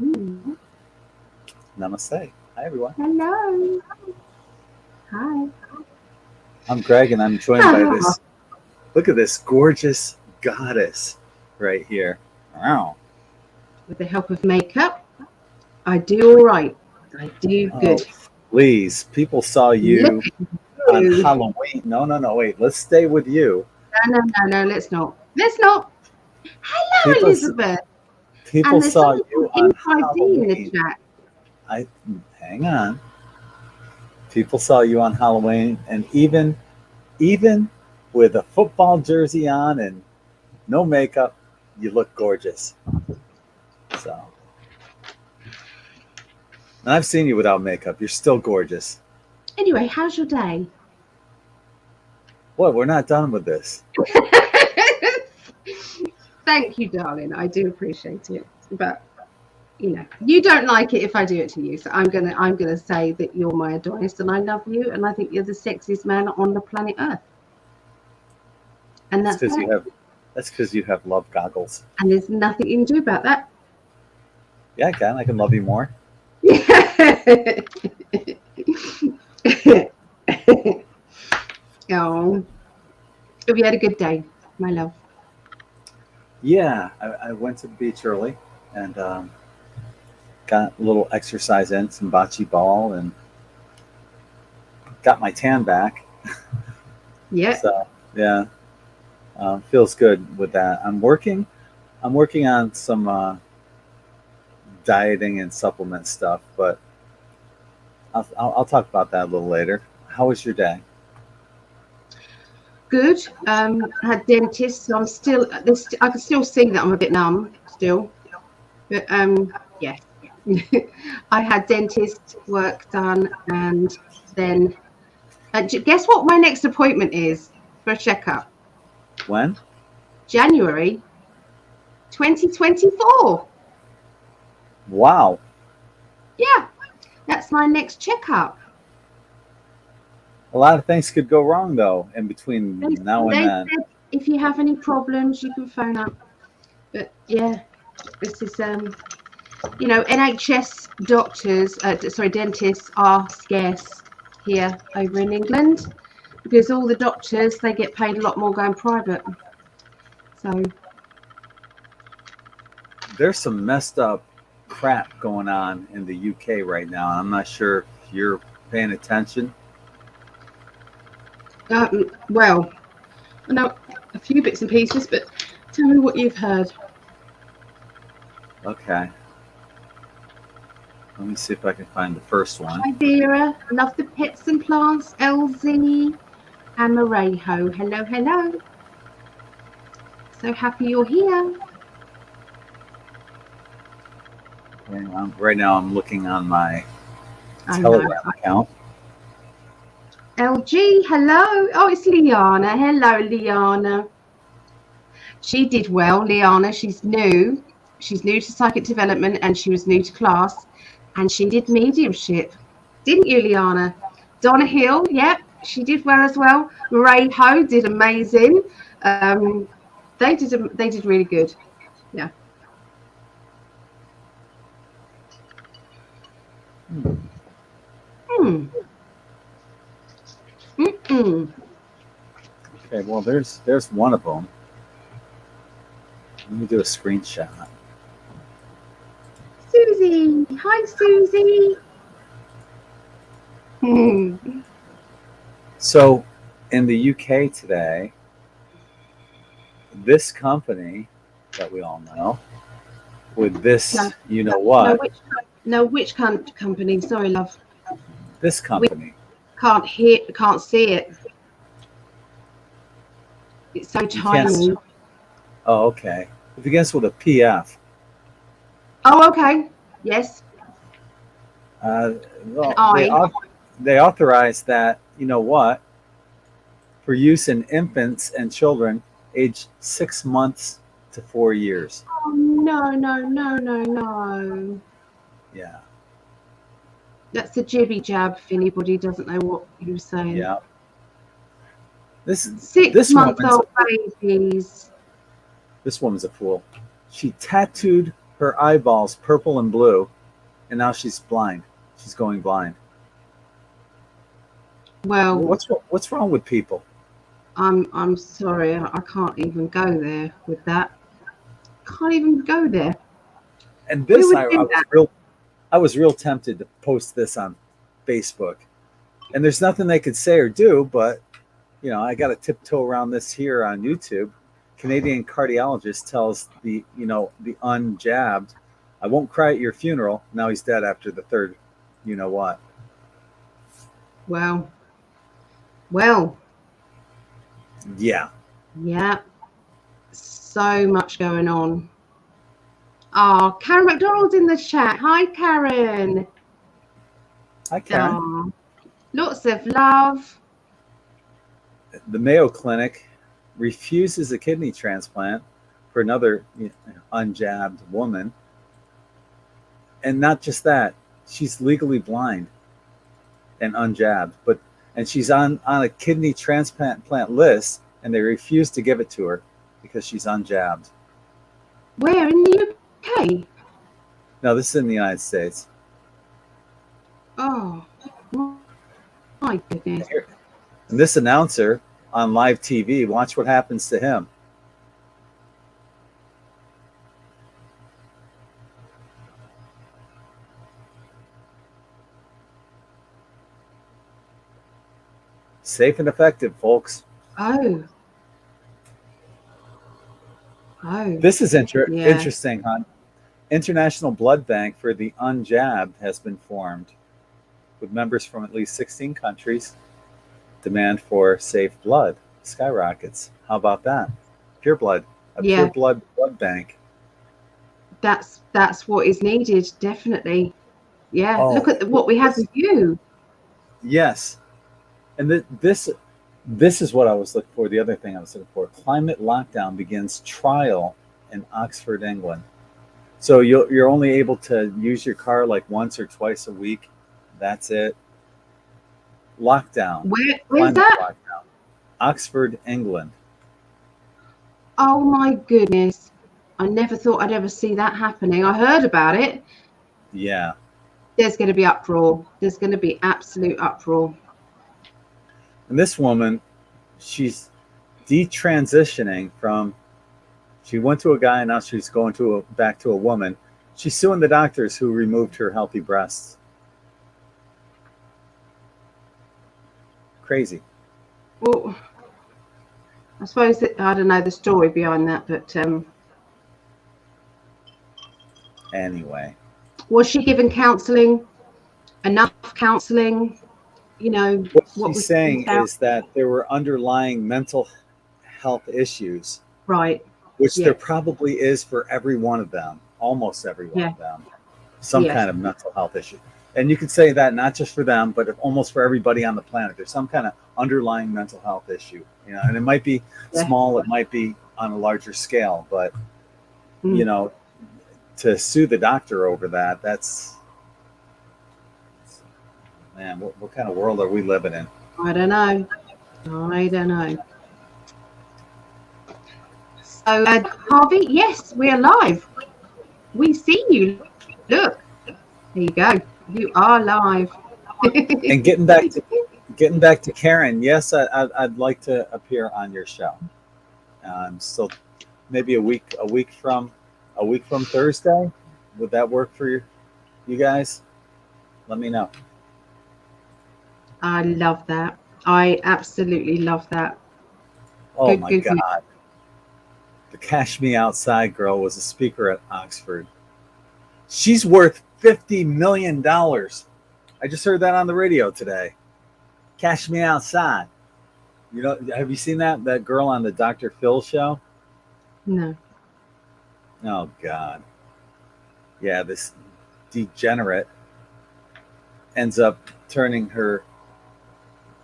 Mm. Namaste. Hi, everyone. Hello. Hi. I'm Greg, and I'm joined by Ah, this. Look at this gorgeous goddess right here. Wow. with the help of makeup, I do all right. I do Oh, good. please. People saw Look you at on you. Halloween. No, no, no. Wait. Let's stay with you. No, no, no, no. Let's not. Let's not. Hello, People, Elizabeth. people And there's saw someone you called on In5D in the Halloween. chat. I hang on. People saw you on Halloween, and even with a football jersey on and no makeup, you look gorgeous. So, and I've seen you without makeup. You're still gorgeous. Anyway, how's your day? What? We're not done with this. Thank you, darling. I do appreciate it. But you don't like it if I do it to you. So I'm gonna say that you're my Adonis and I love you and I think you're the sexiest man on the planet Earth. And That's that's because that. you have. That's because you have love goggles. And there's nothing you can do about that. Yeah, I can. I can love you more. Oh, have you had a good day, my love? Yeah, I went to the beach early and got a little exercise in, some bocce ball, and got my tan back. Yeah. So yeah, feels good with that. I'm working. I'm working on some dieting and supplement stuff, but I'll talk about that a little later. How was your day? Good. I had dentist, so I can still see that I'm a bit numb still. But yes. I had dentist work done and then guess what my next appointment is for a checkup? When? January 2024. Wow. Yeah, that's my next checkup. A lot of things could go wrong though in between They, now and they then. said if you have any problems, you can phone up. But yeah, this is NHS doctors, dentists are scarce here over in England because all the doctors they get paid a lot more going private. So There's some messed up crap going on in the UK right now. I'm not sure if you're paying attention. well, I know a few bits and pieces, but tell me what you've heard. Okay. Let me see if I can find the first one. Hi Vera, love the pets and plants, LZ and Marejo. Hello, hello. So happy you're here. Right now, I'm looking on my I know. Telegram account. LG, hello. Oh, it's Liana. Hello, Liana. She did well, Liana. She's new. She's new to psychic development and she was new to class. And she did mediumship. Didn't you, Liana? Donna Hill, yep, she did well as well. Ray Ho did amazing. They did really good. Yeah. Hmm. Mm-mm. Okay, well, there's one of them. Let me do a screenshot. Susie. Hi, Susie. Hmm. So, in the UK today, this company that we all know, with this, No, you know no, what, which company? Sorry, love. this We company. can't see it. It's so You can't. tiny. Oh, okay. It begins with a PF. Oh, okay. Yes. Uh, An well, I. they authorized that. You know what? For use in infants and children aged 6 months to 4 years. Oh, no, no, no, no, no. Yeah, That's a jibby jab if anybody doesn't know what you're saying. yeah. This Six this month woman's old babies. this woman's a fool. She tattooed her eyeballs purple and blue, and now she's blind. She's going blind. Well, What's wrong with people? I'm sorry, I can't even go there with that. Can't even go there. And Who this, would do that? I was real tempted to post this on Facebook. And there's nothing they could say or do, but I got to tiptoe around this here on YouTube. Canadian cardiologist tells the unjabbed, "I won't cry at your funeral." Now he's dead after the third, you know what? Well, Yeah. So much going on. Oh, Karen McDonald's in the chat. Hi, Karen. Hi, Karen. Oh, lots of love. The Mayo Clinic refuses a kidney transplant for another unjabbed woman. And not just that, she's legally blind and unjabbed, and she's on a kidney transplant list, and they refuse to give it to her because she's unjabbed. Where, in the UK? No, this is in the United States. Oh, my goodness. And this announcer on live TV, watch what happens to him. Safe and effective, folks. Oh. This is interesting, hon. International Blood Bank for the Unjabbed has been formed, with members from at least 16 countries. Demand for safe blood skyrockets. How about that? Pure blood, pure blood bank. That's what is needed, definitely. Yeah. Oh, look at what we have with you. Yes, and this is what I was looking for. The other thing I was looking for: climate lockdown begins trial in Oxford, England. So you're only able to use your car like once or twice a week. That's it. Lockdown. Where's that? Lockdown. Oxford, England. Oh my goodness. I never thought I'd ever see that happening. I heard about it. Yeah. There's going to be uproar. There's going to be absolute uproar. And this woman, she's detransitioning from, she went to a guy and now she's going back to a woman. She's suing the doctors who removed her healthy breasts. Crazy. Well, I suppose I don't know the story behind that, but anyway. Was she given counselling? Enough counselling? What she's saying is that there were underlying mental health issues. Right. Which there probably is for every one of them, almost every one of them. Some kind of mental health issue. And you could say that not just for them, but almost for everybody on the planet. There's some kind of underlying mental health issue, and it might be small, it might be on a larger scale, but to sue the doctor over that's, man, what kind of world are we living in? I don't know. So, Harvey, yes, we're live. We see you. Look, there you go. You are live. And getting back to Karen, yes, I'd like to appear on your show. So maybe a week from Thursday. Would that work for you guys? Let me know. I love that. I absolutely love that. Oh my God. The Cash Me Outside girl was a speaker at Oxford. She's worth $50 million. I just heard that on the radio today. Cash Me Outside. Have you seen that girl on the Dr. Phil show? No. Oh God. Yeah, this degenerate ends up turning her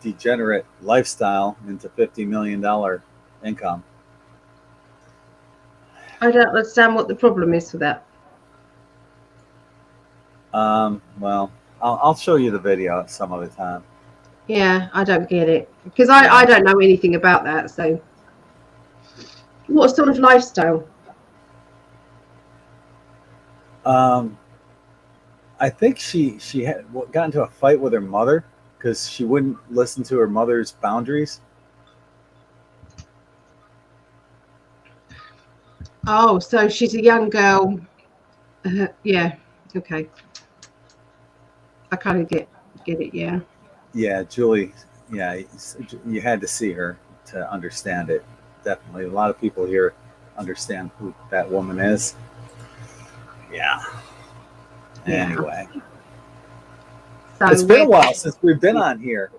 degenerate lifestyle into $50 million income. I don't understand what the problem is with that. Well, I'll show you the video some other time. Yeah, I don't get it because I don't know anything about that. So, what sort of lifestyle? Um, I think she had got into a fight with her mother because she wouldn't listen to her mother's boundaries. Oh, so she's a young girl. Yeah. Okay. I kind of get it. Yeah. Yeah, Julie. Yeah, you had to see her to understand it. Definitely, a lot of people here understand who that woman is. Yeah. Yeah. Anyway, So it's been a while since we've been on here.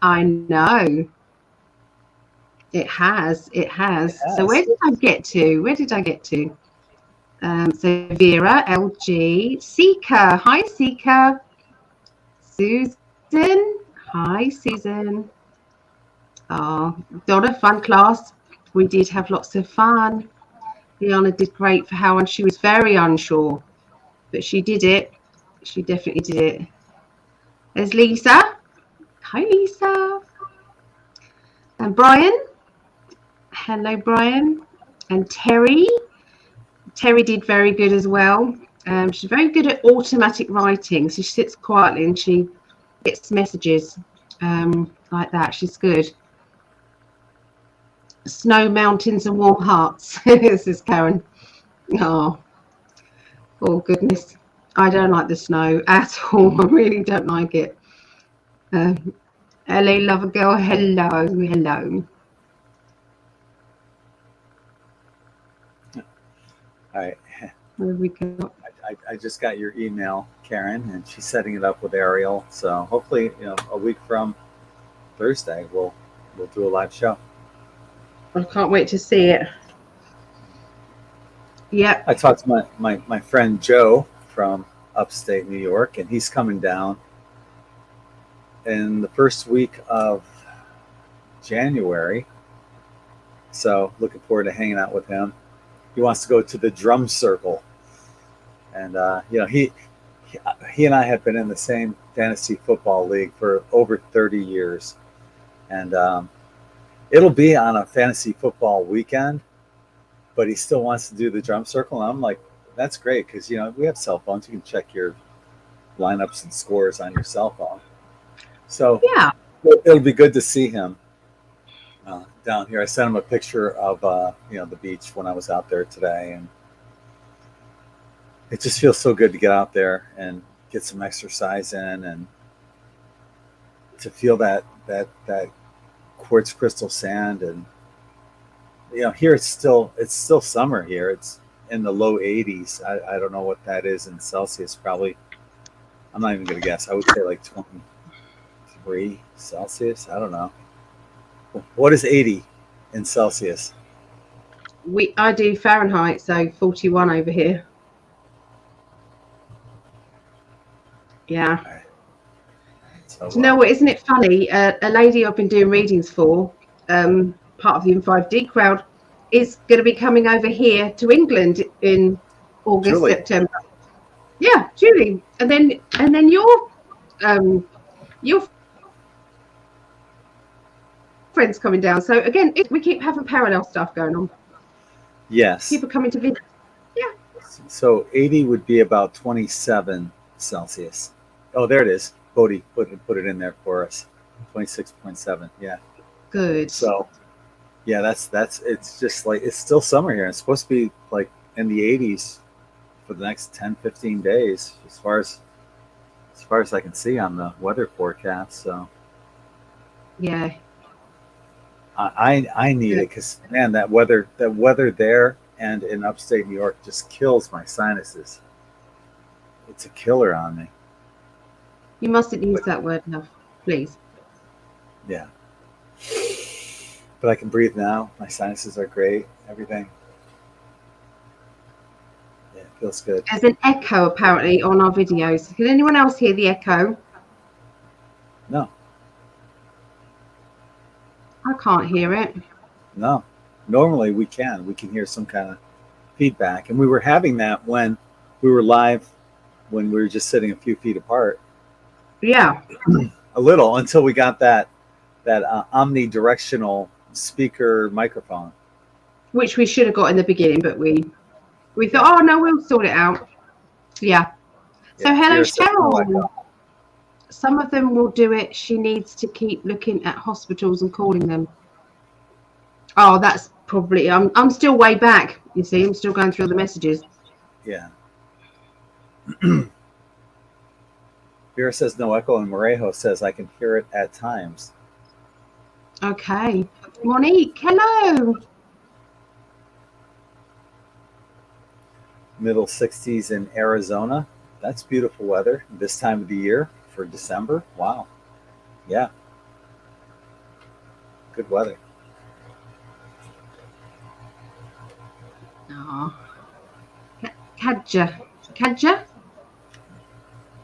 I know it has. It It has. So where has. did I get to? Where did I get to? So Vera, LG, Sika. Hi, Sika. Susan. Hi, Susan. Oh, not a fun class. We did have lots of fun. Liana did great for how she was very unsure, but she did it. She definitely did it. There's Lisa. Hi, Lisa. And Brian. Hello, Brian. And Terry. Terry did very good as well. She's very good at automatic writing. So she sits quietly and she gets messages like that. She's good. Snow, mountains, and warm hearts. This is Karen. Oh, goodness. I don't like the snow at all. I really don't like it. LA lover girl. Hello. Hello. All right. Where have we got? I just got your email, Karen, and she's setting it up with Ariel. So hopefully, a week from Thursday, we'll do a live show. I can't wait to see it. Yeah. I talked to my friend Joe from upstate New York, and he's coming down in the first week of January. So looking forward to hanging out with him. He wants to go to the drum circle, and he and I have been in the same fantasy football league for over 30 years, and it'll be on a fantasy football weekend, but he still wants to do the drum circle. And I'm like, that's great, because we have cell phones. You can check your lineups and scores on your cell phone. So Yeah. it'll be good to see him down here. I sent him a picture of the beach when I was out there today, and it just feels so good to get out there and get some exercise in, and to feel that quartz crystal sand. And here it's still summer here. It's in the low 80s. I don't know what that is in Celsius. Probably, I'm not even gonna guess. I would say like 23 Celsius. I don't know. What is 80 in Celsius? I do Fahrenheit, so 41 over here. Yeah. Right. So, Do you know what? Isn't it funny? A lady I've been doing readings for, part of the M5D crowd, is going to be coming over here to England in August, Julie. September. Yeah, Julie. And then your friends coming down. So again, we keep having parallel stuff going on. Yes. People coming to visit. Yeah. So 80 would be about 27 Celsius. Oh, there it is. Bodie put it in there for us. 26.7. Yeah. Good. So, yeah, that's it's just like, it's still summer here. It's supposed to be like in the 80s for the next 10, 15 days, as far as I can see on the weather forecast. So, yeah. I need it, because man, that weather there and in upstate New York just kills my sinuses. It's a killer on me. You mustn't use that word enough, please. Yeah. But I can breathe now. My sinuses are great. Everything. Yeah, it feels good. There's an echo apparently on our videos. Can anyone else hear the echo? No. I can't hear it. No. Normally we can hear some kind of feedback, and we were having that when we were live, when we were just sitting a few feet apart. Yeah. A little, until we got that omnidirectional speaker microphone, Which we should have got in the beginning, but we thought, oh no, we'll sort it out. Yeah. So Yeah, hello, Vera says no Cheryl. echo. Some of them will do it. She needs to keep looking at hospitals and calling them. Oh, that's probably. I'm still way back. You see, I'm still going through the messages. Yeah. Vera says no echo, and Morejo says I can hear it at times. Okay. Monique, hello. Middle 60s in Arizona. That's beautiful weather this time of the year for December. Wow. Yeah. Good weather. Oh. Kadja. Kadja?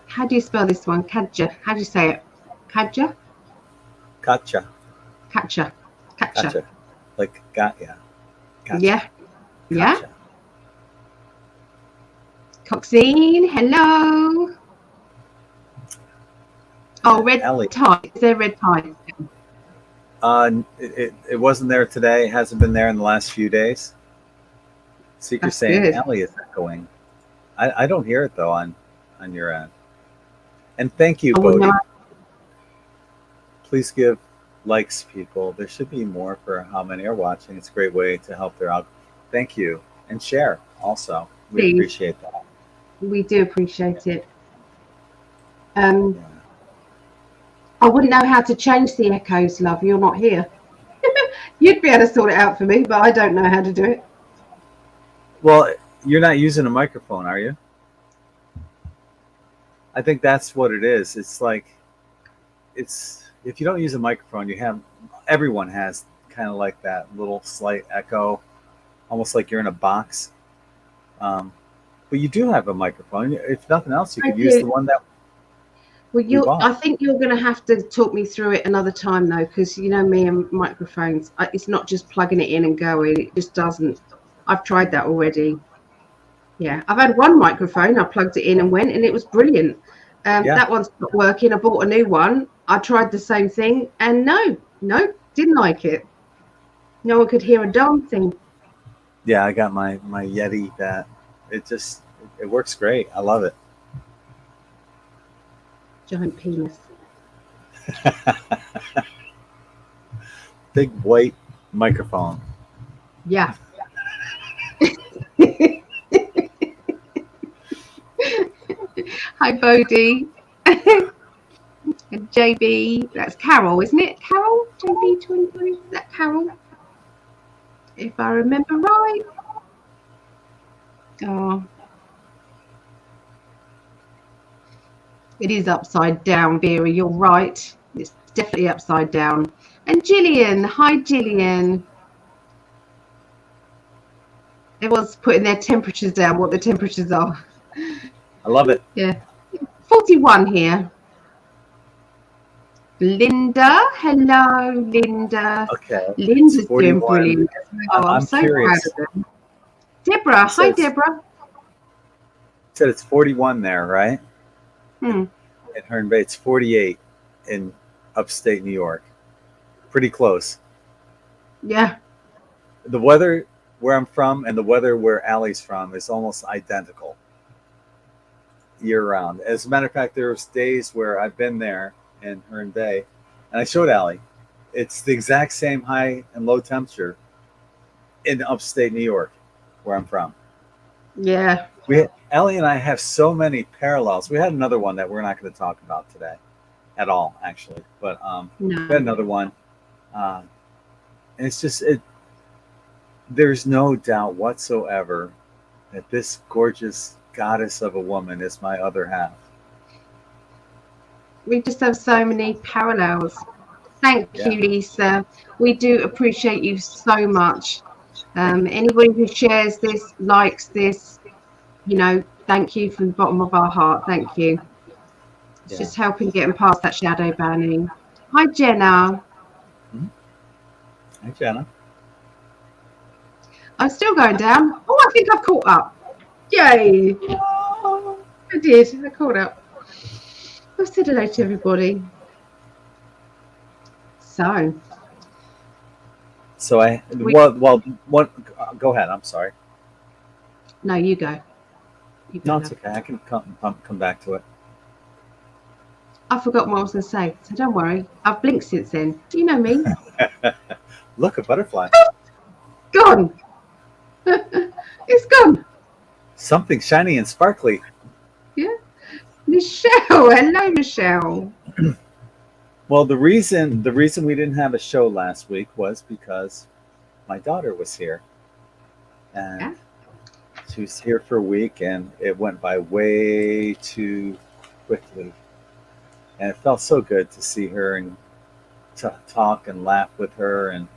How do you spell this one? Kadja. How do you say it? Kadja? Gotcha. Katja. Katja. Gotcha. Like, got ya. Gotcha. Yeah. Yeah. Gotcha. Coxine, hello. Oh, red Ellie. tie. Is there red tie? It wasn't there today. It hasn't been there in the last few days. Seeker's That's saying good. Ellie is echoing. I don't hear it though on your end. And thank you, I will Bodhi. not. Please give likes, people. There should be more for how many are watching. It's a great way to help their out. Thank you. And share also. We Please. appreciate that. We do appreciate it. Yeah. I wouldn't know how to change the echoes, love. You're not here. You'd be able to sort it out for me, but I don't know how to do it. Well, you're not using a microphone, are you? I think that's what it is. It's like, if you don't use a microphone, everyone has kind of like that little slight echo, almost like you're in a box. But you do have a microphone. If nothing else, you could use the one that we bought. I think you're going to have to talk me through it another time, though, because you know me and microphones. It's not just plugging it in and going. It just doesn't. I've tried that already. Yeah, I've had one microphone. I plugged it in and went, and it was brilliant. That one's not working. I bought a new one. I tried the same thing, and no, didn't like it. No one could hear a darn thing. Yeah, I got my Yeti. That it works great. I love it. Giant penis. Big white microphone. Yeah. Hi, Bodhi. JB, that's Carol, isn't it? Carol? JB23, is that Carol? If I remember right. Oh. It is upside down, Vera, you're right. It's definitely upside down. And Gillian, hi Gillian. Everyone's putting their temperatures down, what the temperatures are. I love it. Yeah. 41 here. Linda, hello, Linda. Okay. Linda's doing brilliant. Oh, I'm so curious. proud of them. Deborah, hi Deborah. Said it's 41 there, right? Hmm. In Herne Bay, it's 48 in upstate New York. Pretty close. Yeah. The weather where I'm from and the weather where Allie's from is almost identical year round. As a matter of fact, there's days where I've been there in Herne Bay, and I showed Allie. It's the exact same high and low temperature in upstate New York, where I'm from. Yeah. Allie and I have so many parallels. We had another one that we're not going to talk about today at all, actually. But no. We had another one. And it's just, there's no doubt whatsoever that this gorgeous goddess of a woman is my other half. We just have so many parallels. Thank you, Lisa. We do appreciate you so much. Anybody who shares this, likes this, thank you from the bottom of our heart. Thank you. It's just helping getting past that shadow banning. Hi, Jenna. Hi, Jenna. I'm still going down. Oh, I think I've caught up. Yay. Oh, I did. I caught up. I've said hello to everybody. So go ahead. I'm sorry. No, you go. No, it's okay. I can come back to it. I forgot what I was going to say, so don't worry. I've blinked since then. Do you know me? Look, a butterfly. Gone. It's gone. Something shiny and sparkly. Yeah. Michelle. Hello, Michelle. Well, the reason we didn't have a show last week was because my daughter was here, and Yeah. she was here for a week, and it went by way too quickly. And it felt so good to see her and to talk and laugh with her. And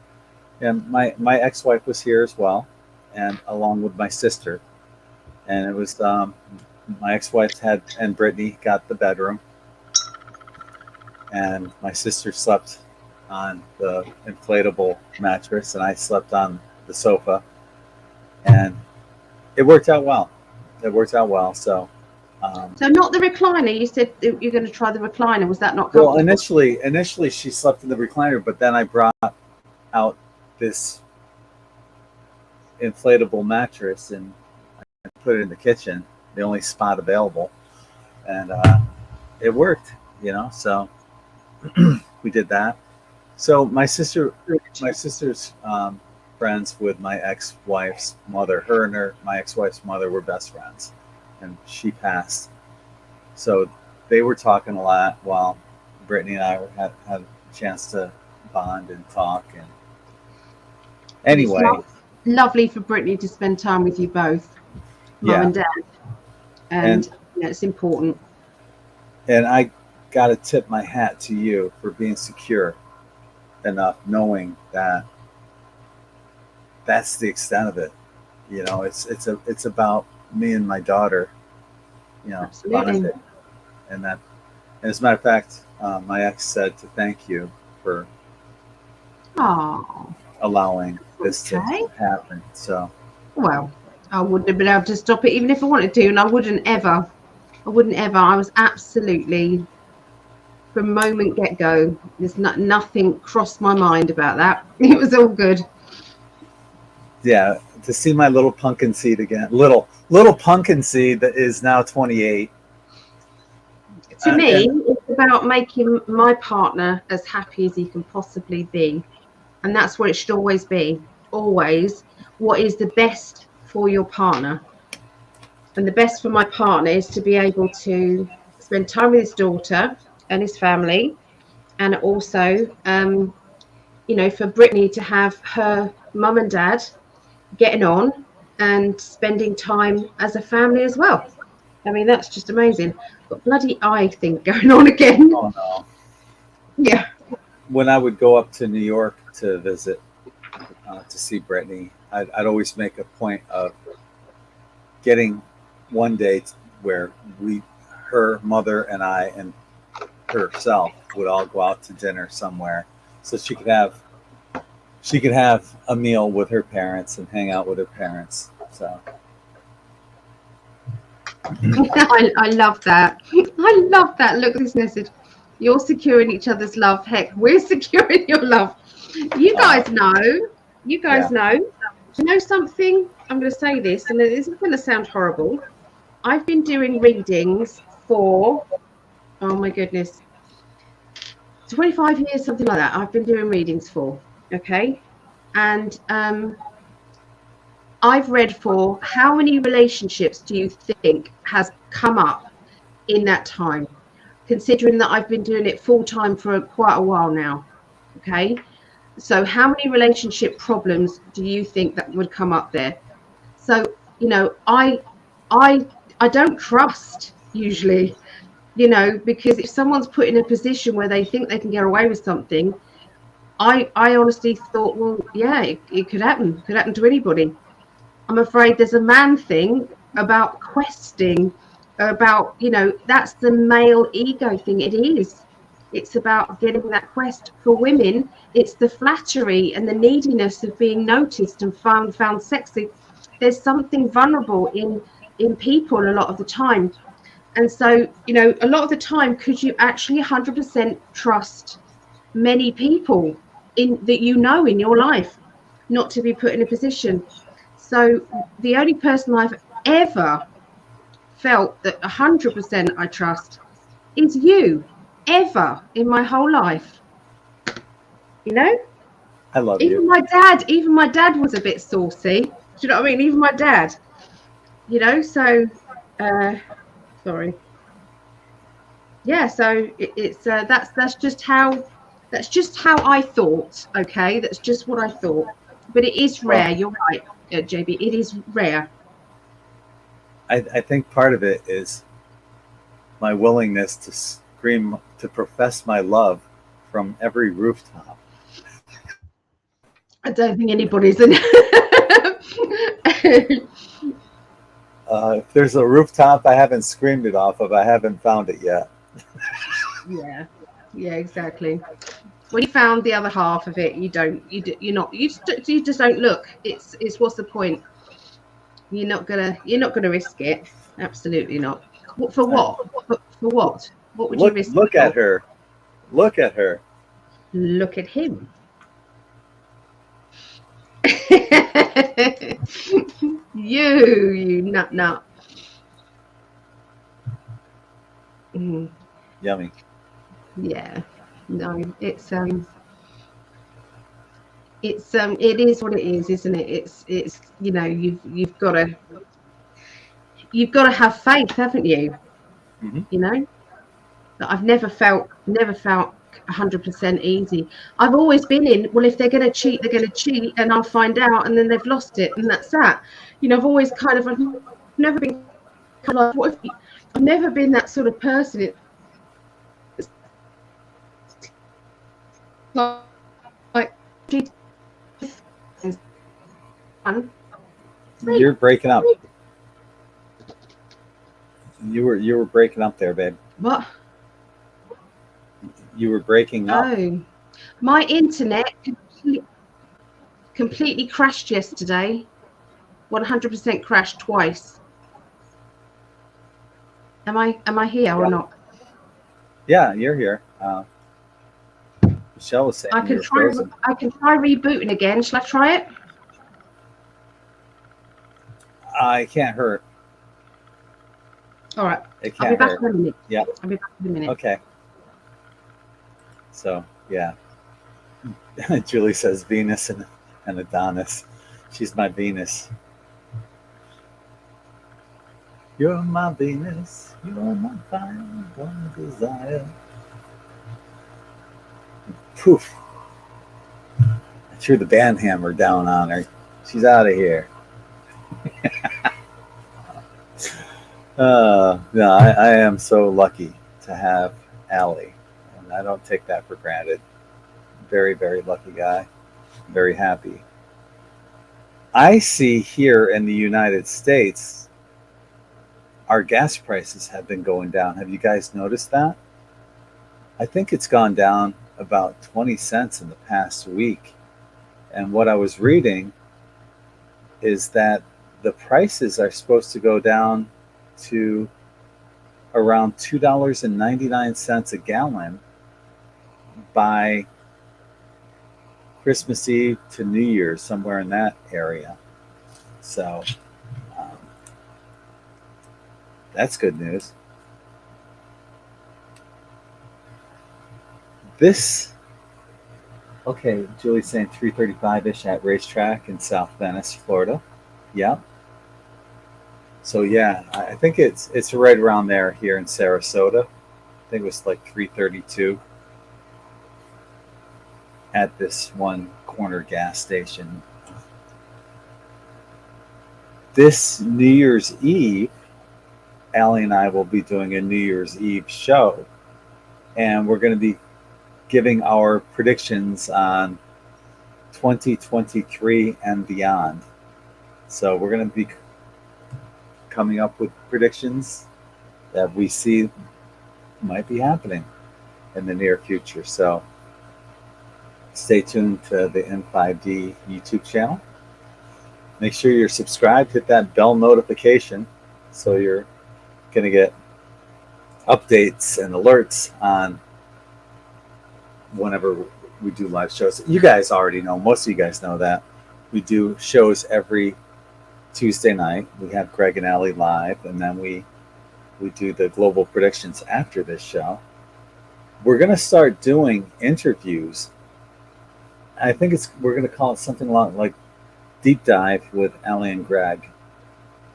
my ex-wife was here as well, and along with my sister. And it was my ex-wife and Brittany got the bedroom, and my sister slept on the inflatable mattress, and I slept on the sofa, and it worked out well. So. So not the recliner. You said you're going to try the recliner. Was that not Well, comfortable? initially she slept in the recliner, but then I brought out this inflatable mattress and I put it in the kitchen, the only spot available, and it worked. So we did that. So my sister's friends with my ex-wife's mother. My ex-wife's mother were best friends, and she passed. So they were talking a lot while Brittany and I had a chance to bond and talk. And anyway, lovely for Brittany to spend time with you both, Mum and Dad, and it's important. And I got to tip my hat to you for being secure enough, knowing that that's the extent of it. It's about me and my daughter. Absolutely. And as a matter of fact, my ex said to thank you for allowing this to happen. So, well, I wouldn't have been able to stop it even if I wanted to, and I wouldn't ever. I was absolutely, from moment get-go, there's nothing crossed my mind about that. It was all good. Yeah, to see my little pumpkin seed again, little pumpkin seed that is now 28. To me, it's about making my partner as happy as he can possibly be, and that's what it should always be. Always, what is the best for your partner? And the best for my partner is to be able to spend time with his daughter and his family, and also, for Brittany to have her mum and dad getting on and spending time as a family as well. I mean, that's just amazing. But bloody eye thing going on again. Oh no. Yeah. When I would go up to New York to visit, to see Brittany, I'd always make a point of getting one day where her mother and I and herself would all go out to dinner somewhere, so she could have a meal with her parents and hang out with her parents. So I love that. I love that. Look at this message. You're securing each other's love. Heck, we're securing your love. You guys know. You guys know. Do you know something? I'm going to say this, and this is going to sound horrible. I've been doing readings for, oh my goodness, 25 years, something like that. I've been doing readings for, okay? And I've read for how many relationships do you think has come up in that time? Considering that I've been doing it full time for quite a while now, okay? So how many relationship problems do you think that would come up there? So, I don't trust usually, because if someone's put in a position where they think they can get away with something, I honestly thought, well, yeah, it could happen. It could happen to anybody. I'm afraid there's a man thing about questing, about, that's the male ego thing. It is. It's about getting that quest. For women, it's the flattery and the neediness of being noticed and found sexy. There's something vulnerable in people a lot of the time. And so, a lot of the time, could you actually 100% trust many people that in your life not to be put in a position? So the only person I've ever felt that 100% I trust is you, ever in my whole life. You know, I love even you. my dad was a bit saucy. Do you know what I mean? Even my dad, you know, so sorry. Yeah, so it's that's just how I thought. Okay, that's just what I thought. But it is Well, rare. You're right, JB. It is rare. I think part of it is my willingness to scream, to profess my love from every rooftop. I don't think anybody's in. If there's a rooftop I haven't screamed it off of, I haven't found it yet. Yeah, yeah, exactly. When you found the other half of it, you just don't look. It's what's the point? You're not gonna risk it. Absolutely not. For I, what? For what? What would you risk it look for? at her. Look at her. Look at him. you nut. Mm, Yummy. yeah. No, it is what it is, isn't it? It's you've got to have faith, haven't you? Hmm. You know, that I've never felt 100% easy. I've always been in, well, if they're going to cheat, they're going to cheat, and I'll find out, and then they've lost it, and that's that. I've always I've never been kind of like, I've never been that sort of person. It's like cheat. You're breaking up. You were breaking up there, babe. What? You were breaking up. Oh, my internet completely crashed yesterday. 100% crashed twice. Am I here or not? Yeah, you're here. Michelle was saying I can you're frozen. try rebooting again. Shall I try it? I can't hurt. All right. It I'll be can't back hurt. in a minute. Yeah. I'll be back in a minute. Okay. So yeah. Julie says Venus and Adonis. She's my Venus. You're my Venus. You're my fine one desire. Poof. I threw the band hammer down on her. She's out of here. No, I am so lucky to have Allie, and I don't take that for granted. Very, very lucky guy. Very happy. I see here in the United States, our gas prices have been going down. Have you guys noticed that? I think it's gone down about 20 cents in the past week. And what I was reading is that the prices are supposed to go down to around $2.99 a gallon by Christmas Eve to New Year's, somewhere in that area. So that's good news. Okay, Julie's saying 3:35-ish at Racetrack in South Venice, Florida. Yeah. So yeah, I think it's right around there here in Sarasota. I think it was like 3:32 at this one corner gas station. This New Year's Eve, Allie and I will be doing a New Year's Eve show, and we're going to be giving our predictions on 2023 and beyond. So we're going to be coming up with predictions that we see might be happening in the near future. So stay tuned to the N5D YouTube channel. Make sure you're subscribed, hit that bell notification so you're going to get updates and alerts on whenever we do live shows. You guys already know, most of you guys know that we do shows every Tuesday night. We have Gregg and Allie live, and then we we do the global predictions after this show. We're going to start doing interviews. I think we're going to call it something like Deep Dive with Allie and Gregg.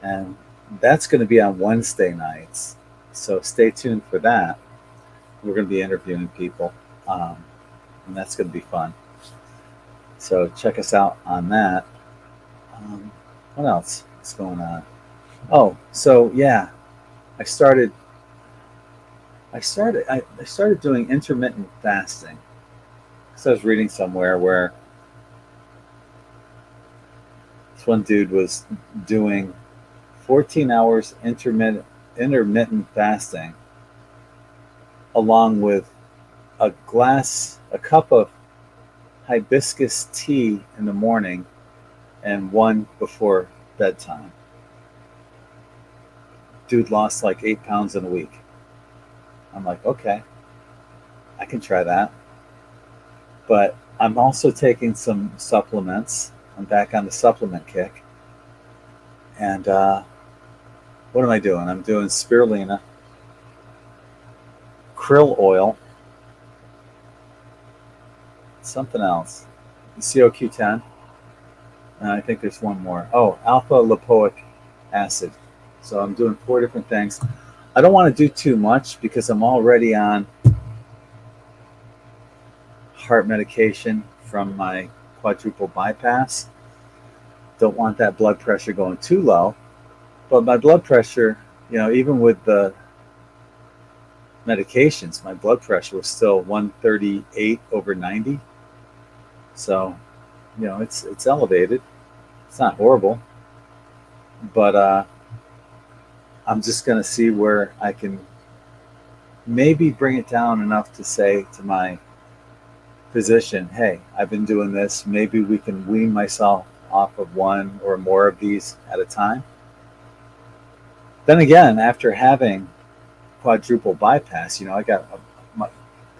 And that's going to be on Wednesday nights. So stay tuned for that. We're going to be interviewing people. And that's going to be fun. So check us out on that. What else is going on? Oh, so yeah, I started doing intermittent fasting. So I was reading somewhere where this one dude was doing 14 hours intermittent fasting, along with a cup of hibiscus tea in the morning and one before bedtime. Dude lost like 8 pounds in a week. I'm like, okay, I can try that. But I'm also taking some supplements. I'm back on the supplement kick. And what am I doing? I'm doing spirulina, krill oil, something else, CoQ10, and I think there's one more. Oh, alpha lipoic acid. So I'm doing 4 different things. I don't want to do too much because I'm already on heart medication from my quadruple bypass. Don't want that blood pressure going too low. But my blood pressure, even with the medications, my blood pressure was still 138/90. So, it's elevated. It's not horrible. But I'm just going to see where I can maybe bring it down enough to say to my physician, hey, I've been doing this. Maybe we can wean myself off of one or more of these at a time. Then again, after having quadruple bypass, I got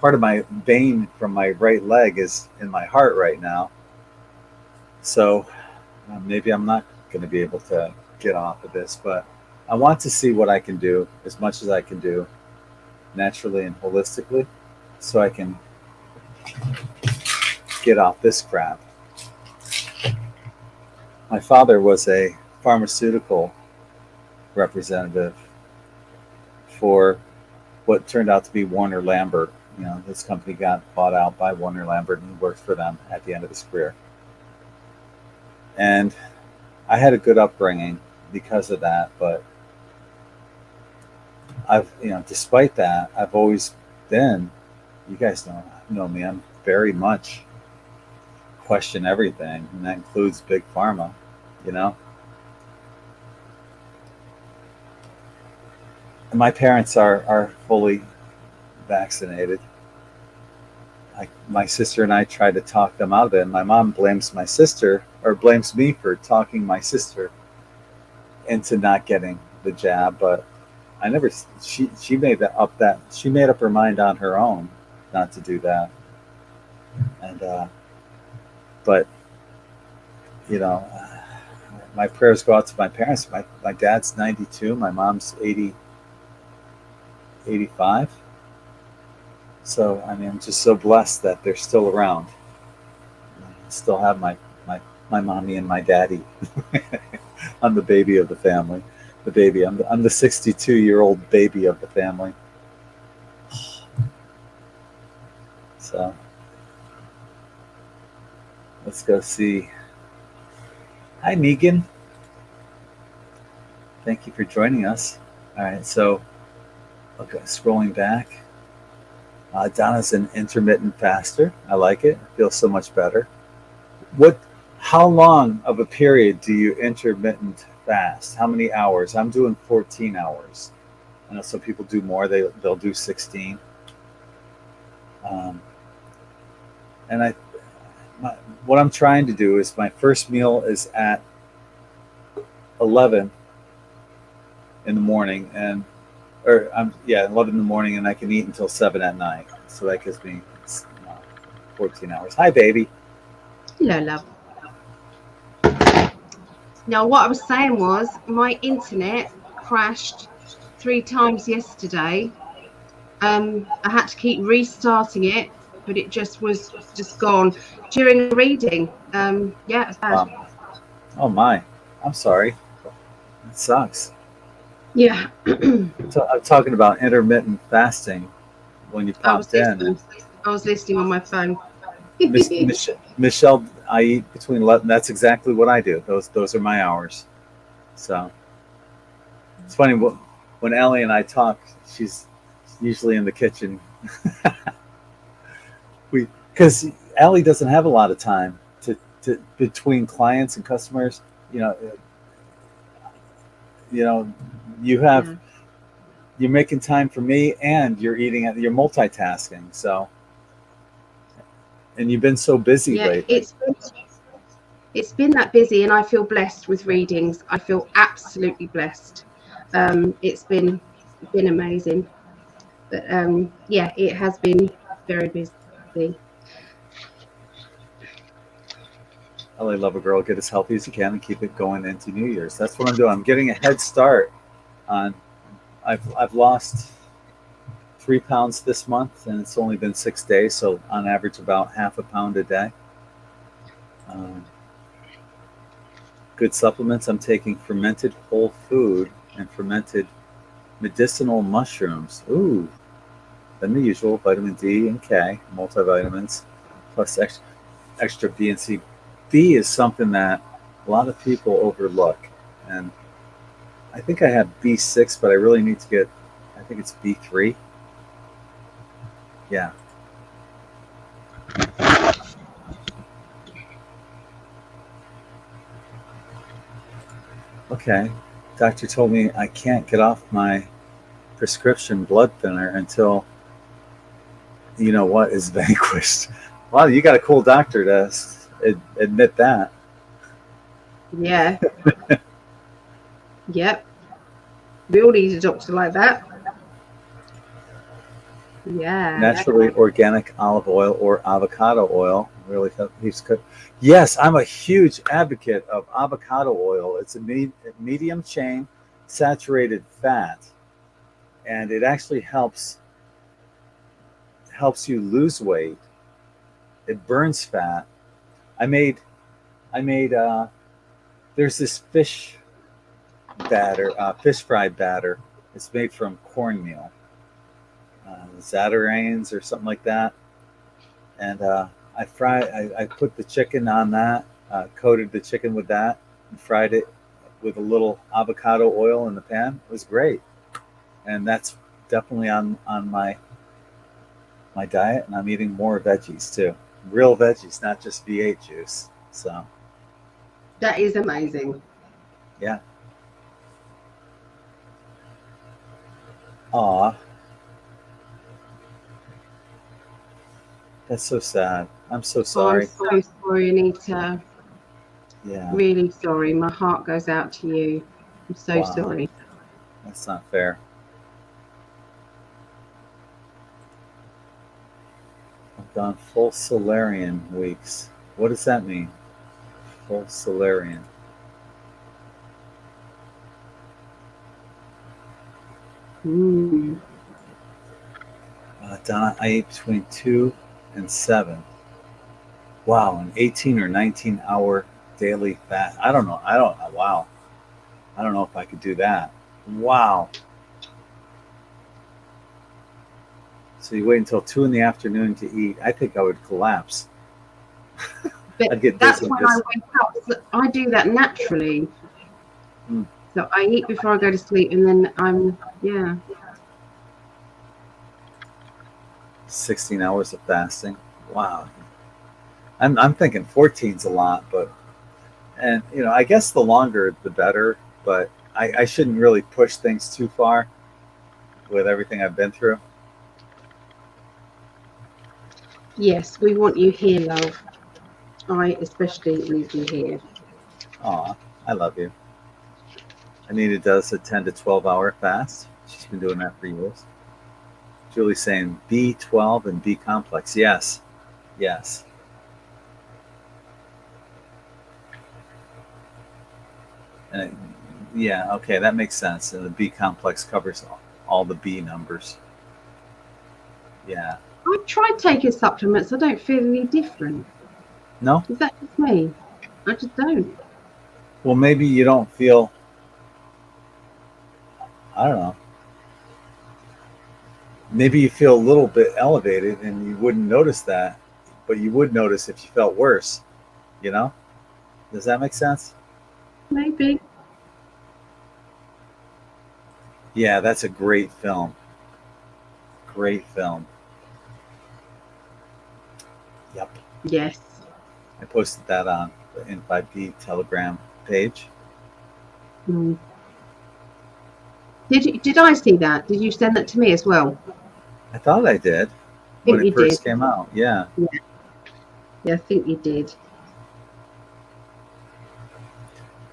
part of my vein from my right leg is in my heart right now. So maybe I'm not going to be able to get off of this, but I want to see what I can do, as much as I can do, naturally and holistically, so I can get off this crap. My father was a pharmaceutical representative for what turned out to be Warner Lambert. This company got bought out by Warner Lambert, and he worked for them at the end of his career. And I had a good upbringing because of that, but despite that, I've always been, you guys know me, I'm very much question everything, and that includes big pharma, And my parents are fully vaccinated. My sister and I tried to talk them out of it, and my mom blames my sister, or blames me for talking my sister into not getting the jab, but she made up her mind on her own not to do that. And but my prayers go out to my parents. My dad's 92, my mom's 85. So I'm just so blessed that they're still around. I still have my mommy and my daddy. I'm the baby of the family. The baby. I'm the 62-year-old baby of the family. So let's go see. Hi, Megan. Thank you for joining us. All right, so okay, scrolling back. Donna's an intermittent faster. I like it. It feels so much better. How long of a period do you intermittent fast? How many hours? I'm doing 14 hours. I know some people do more. They'll do 16. And what I'm trying to do is my first meal is at 11 in the morning, 11 in the morning, and I can eat until 7 at night. So that gives me 14 hours. Hi, baby. Hello, love. Now, what I was saying was my internet crashed 3 times yesterday. I had to keep restarting it, but it just was gone during reading. Yeah, it's bad. Wow. Oh my, I'm sorry. It sucks. Yeah. So I'm talking about intermittent fasting when you I was popped in. And listening on my phone. Michelle, I eat between 11. That's exactly what I do. Those are my hours. So it's funny when Ellie and I talk, she's usually in the kitchen. Because Ellie doesn't have a lot of time to between clients and customers. You know, you know, you have Yeah. you're making time for me, and you're you're multitasking. So, and you've been so busy Yeah, lately. it's been that busy, and I feel blessed with readings. I feel absolutely blessed. It's been amazing. But yeah, it has been very busy. Ellie, love a girl, get as healthy as you can, and keep it going into New Year's. That's what I'm doing. I'm getting a head start on. I've lost 3 pounds this month, and it's only been 6 days, so on average about half a pound a day. Um, Good supplements. I'm taking fermented whole food and fermented medicinal mushrooms. Ooh, then the usual vitamin D and K, multivitamins, plus extra B and C. B is something that a lot of people overlook, and I think I have B6, but I really need to get. I think it's B3. Yeah. Okay. Doctor told me I can't get off my prescription blood thinner until you know what is vanquished. Wow, you got a cool doctor to admit that. Yeah. Yep. We all need a doctor like that. Yeah. Naturally organic olive oil or avocado oil really keeps good. Yes, I'm a huge advocate of avocado oil. It's a medium chain saturated fat, and it actually helps you lose weight. It burns fat. I made I made there's this fish fried batter. It's made from cornmeal, Zatarain's or something like that. And I put the chicken on that, coated the chicken with that, and fried it with a little avocado oil in the pan. It was great, and that's definitely on my diet. And I'm eating more veggies too, real veggies, not just V8 juice. So That is amazing. yeah. Aw, that's so sad. I'm so Oh, I'm sorry. so sorry, Anita. Yeah. Really sorry. My heart goes out to you. I'm so Wow. sorry. That's not fair. I've gone full Solarian weeks. What does that mean? Full Solarian. Mm. Donna, I eat between 2 and 7. Wow, an 18 or 19-hour daily fast. I don't know. Wow. I don't know if I could do that. Wow. So you wait until 2 in the afternoon to eat. I think I would collapse. But I'd get that's dizzy. when I wake up. So I do that naturally. Mm. So I eat before I go to sleep, and then yeah. 16 hours of fasting. Wow. I'm thinking 14's a lot, but and I guess the longer the better, but I shouldn't really push things too far with everything I've been through. Yes, we want you here, love. I especially need you here. Aw, I love you. Anita does a 10 to 12 hour fast. She's been doing that for years. Julie's saying B12 and B complex. Yes. Yes. And Yeah, okay, that makes sense. And the B complex covers all the B numbers. Yeah. I've tried taking supplements. I don't feel any different. No? Is that just me? I just don't. Well, maybe you don't feel, I don't know. Maybe you feel a little bit elevated and you wouldn't notice that, but you would notice if you felt worse, you know? Does that make sense? Maybe. Yeah, that's a great film. Great film. Yep. Yes. I posted that on the N5P Telegram page. Mm. Did I see that? Did you send that to me as well? I thought I did I when think it you did. first came out. Yeah. Yeah, I think you did.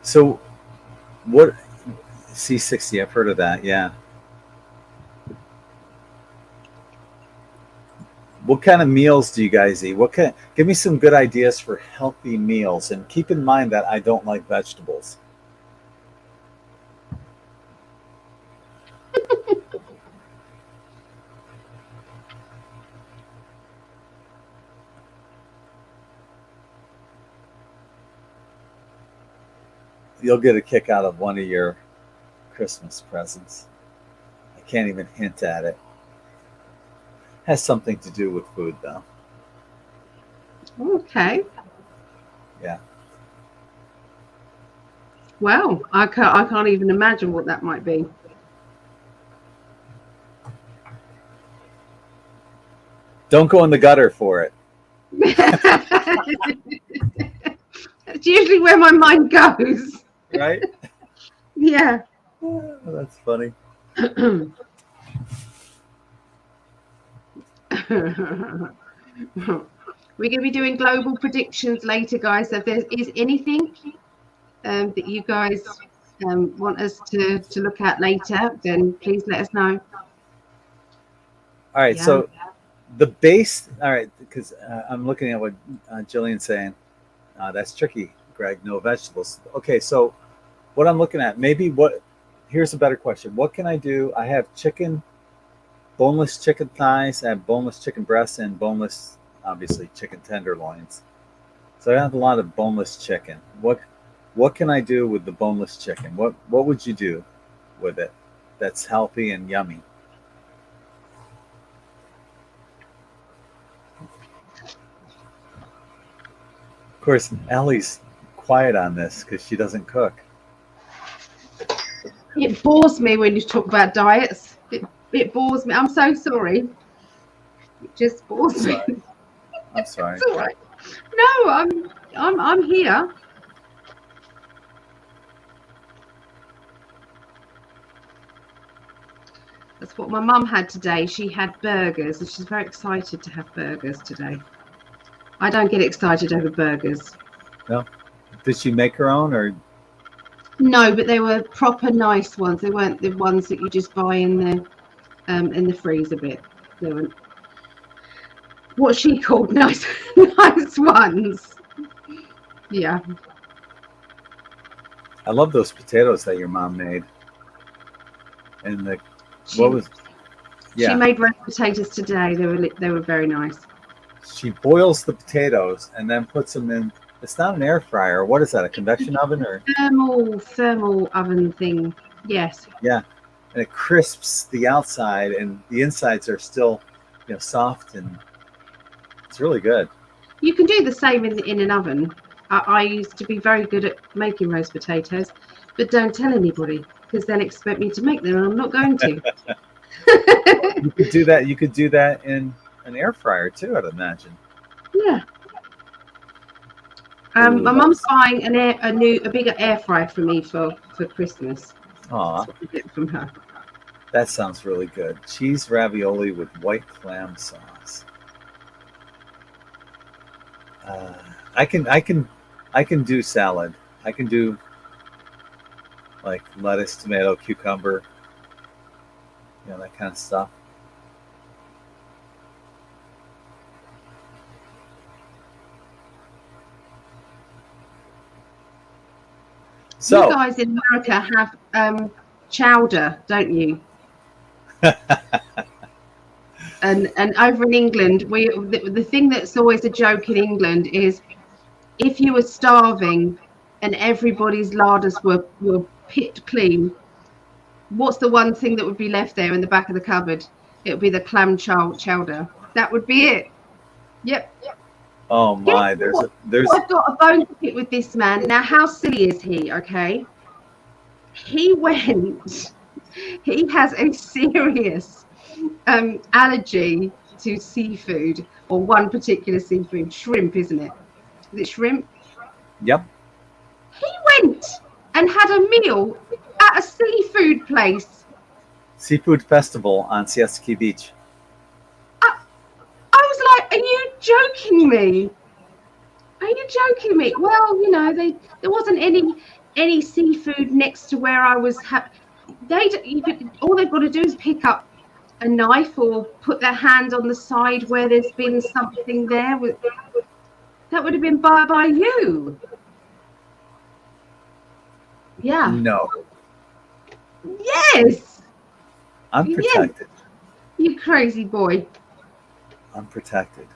So what C60, I've heard of that, yeah. What kind of meals do you guys eat? Give me some good ideas for healthy meals, and keep in mind that I don't like vegetables. You'll get a kick out of one of your Christmas presents. I can't even hint at it. Has something to do with food, though. Okay. Yeah. Well, I can't even imagine what that might be. Don't go in the gutter for it. That's usually where my mind goes. Right? Yeah. Oh, that's funny. We're going to be doing global predictions later, guys. So if there is anything that you guys want us to look at later, then please let us know. All right. Yeah. So the base, all right, because I'm looking at what Jillian's saying. That's tricky, Greg. No vegetables. Okay. So what I'm looking at, here's a better question. What can I do? I have boneless chicken thighs, I have boneless chicken breasts, and boneless, obviously, chicken tenderloins. So I have a lot of boneless chicken. What can I do with the boneless chicken? What would you do with it that's healthy and yummy? Of course, Ellie's quiet on this because she doesn't cook. It bores me when you talk about diets. It bores me. I'm so sorry. It just bores me. I'm sorry. It's all right. No, I'm here. That's what my mum had today. She had burgers, and she's very excited to have burgers today. I don't get excited over burgers. No? Did she make her own or? No, but they were proper nice ones. They weren't the ones that you just buy in the freezer bit. They were what she called nice ones. Yeah. I love those potatoes that your mom made. And She yeah. made roast potatoes today. They were very nice. She boils the potatoes and then puts them in. It's not an air fryer. What is that? A convection oven or? Thermal oven thing. Yes. Yeah, and it crisps the outside, and the insides are still, soft, and it's really good. You can do the same in an oven. I used to be very good at making roast potatoes, but don't tell anybody because they'll expect me to make them, and I'm not going to. You could do that. You could do that in an air fryer too, I'd imagine. Yeah. My mum's buying a bigger air fryer for me for Christmas. Aw, that's what we get from her. That sounds really good. Cheese ravioli with white clam sauce. I can do salad. I can do like lettuce, tomato, cucumber, that kind of stuff. So, you guys in America have chowder, don't you? And over in England, the thing that's always a joke in England is if you were starving and everybody's larders were picked clean, what's the one thing that would be left there in the back of the cupboard? It would be the clam chowder. That would be it. Yep. oh Guess my, there's what? there's I've got a bone to pick with this man. Now, how silly is he? Okay. He has a serious allergy to seafood, or one particular seafood, shrimp, isn't it? Is it shrimp? Yep. He went and had a meal at a seafood place. Seafood festival on Siesta Key Beach. I was like, are you joking me? Are you joking me? Well, you know, there wasn't any seafood next to where I was. All they've got to do is pick up a knife or put their hand on the side where there's been something there. That would have been by you. Yeah. No, Yes. I'm protected. Yeah. You crazy boy. I'm protected.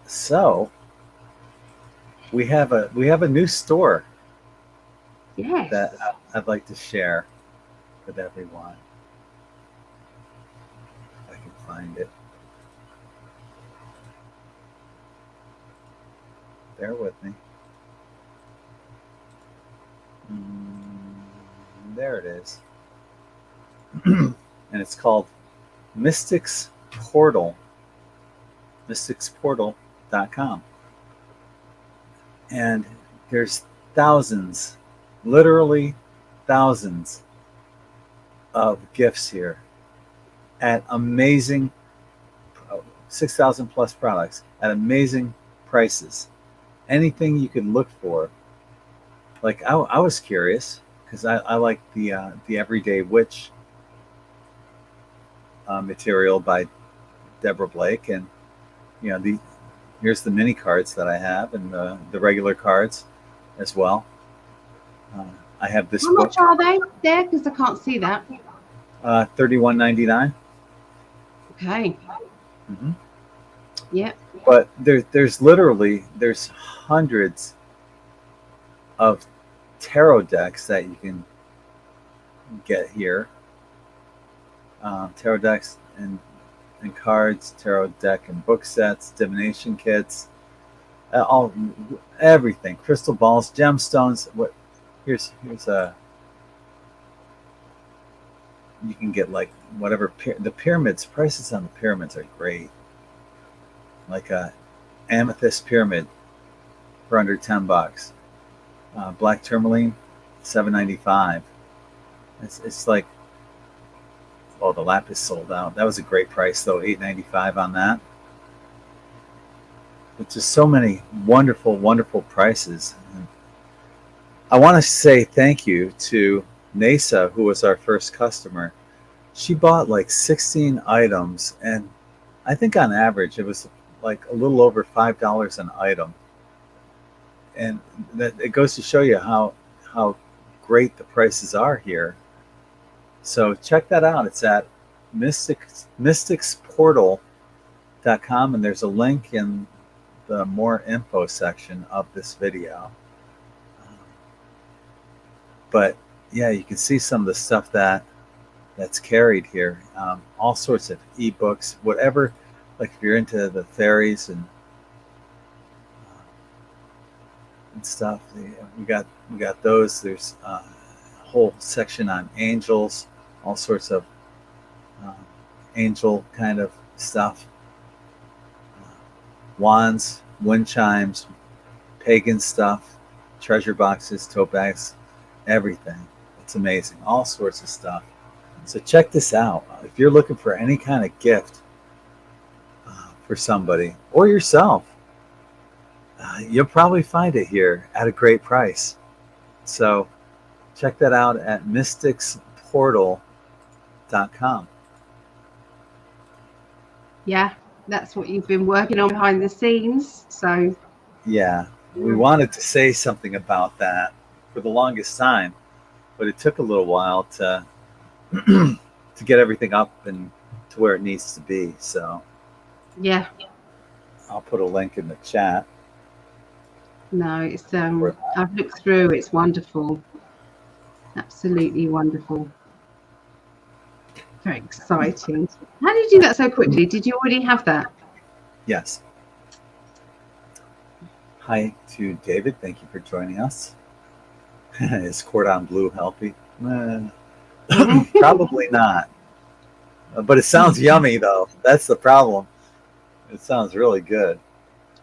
So we have a new store Yes. that I'd like to share with everyone. If I can find it. Bear with me. There it is. And it's called Mystics Portal. MysticsPortal.com. And there's thousands, literally thousands of gifts here at amazing 6,000 plus products at amazing prices. Anything you can look for. Like I was curious because I like the Everyday Witch material by Deborah Blake, and you know here's the mini cards that I have, and the regular cards as well. I have this How book. much are they there? Because I can't see that. $31.99. Okay. Mm-hmm. Yeah. But there's hundreds of tarot decks that you can get here. Tarot decks and cards, tarot deck and book sets, divination kits, everything, crystal balls, gemstones. Here's a, you can get like whatever the pyramids. Prices on the pyramids are great. Like a amethyst pyramid for under $10. Black tourmaline, $7.95. It's like, oh, the lapis sold out. That was a great price though, $8.95 on that. But just so many wonderful, wonderful prices. And I want to say thank you to NASA, who was our first customer. She bought like 16 items, and I think on average it was like a little over $5 an item. And that it goes to show you how great the prices are here. So check that out. It's at MysticsPortal.com, and there's a link in the more info section of this video. But yeah, you can see some of the stuff that's carried here. All sorts of ebooks, whatever. Like if you're into the fairies and stuff, we got those. There's a whole section on angels, all sorts of angel kind of stuff. Wands, wind chimes, pagan stuff, treasure boxes, tote bags, everything. It's amazing. All sorts of stuff. So check this out. If you're looking for any kind of gift for somebody or yourself, you'll probably find it here at a great price. So check that out at MysticsPortal.com. Yeah, that's what you've been working on behind the scenes. So Yeah, we wanted to say something about that for the longest time, but it took a little while to to get everything up and to where it needs to be. So yeah, I'll put a link in the chat. no, it's I've looked through. It's wonderful, absolutely wonderful, very exciting. How did you do that so quickly? Did you already have that? Yes. Hi to David. Thank you for joining us. Is cordon bleu healthy? Probably not. But it sounds yummy, though. That's the problem. It sounds really good.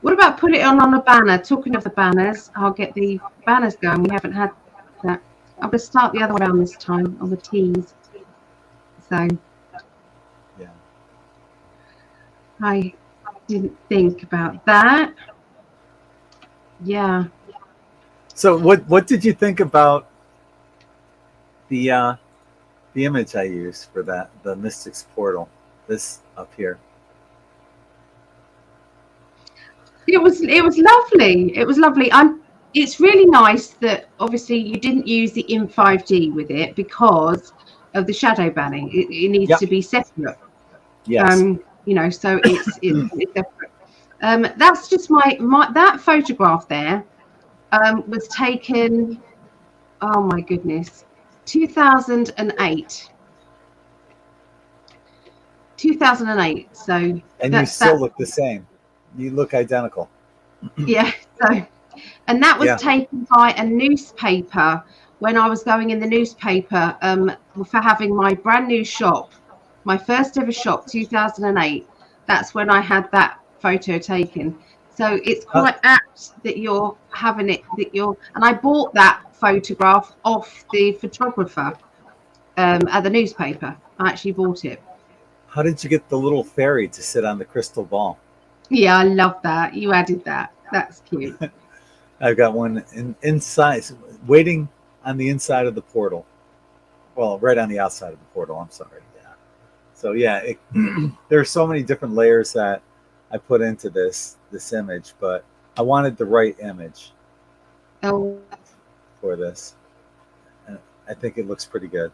What about put it on a banner? Talking of the banners, I'll get the banners going. We haven't had that. I'm going to start the other way around this time on the teas. So Yeah. I didn't think about that. Yeah. So what did you think about the image I used for that, the Mystics portal, this up here? It was lovely. It was lovely. It's really nice that obviously you didn't use the in 5D with it because of the shadow banning. It needs to be separate. Yes. You know, so it's separate. That's just my that photograph there was taken, oh my goodness, 2008. 2008. So and you still look the same. You look identical. Yeah. So, and that was taken by a newspaper when I was going in the newspaper for having my brand new shop, my first ever shop, 2008. That's when I had that photo taken. So it's quite apt that you're having it, and I bought that photograph off the photographer at the newspaper. I actually bought it. How did you get the little fairy to sit on the crystal ball? Yeah, I love that. You added that. That's cute. I've got one inside, waiting on the inside of the portal. Well, right on the outside of the portal. I'm sorry. Yeah. So yeah, there are so many different layers that I put into this image, but I wanted the right image for this, and I think it looks pretty good.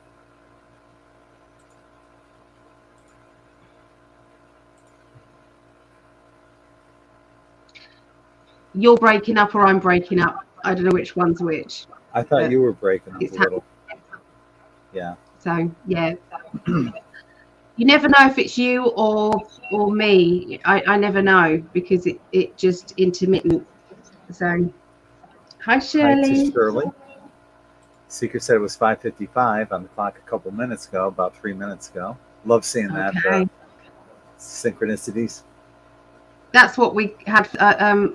You're breaking up or I'm breaking up. I don't know which one's which. I thought you were breaking up a little. Yeah. So yeah. You never know if it's you or me. I never know because it just intermittent. So hi Shirley. Hi to Shirley. Secret said it was 5:55 on the clock a couple minutes ago, about 3 minutes ago. Love seeing that synchronicities. That's what we had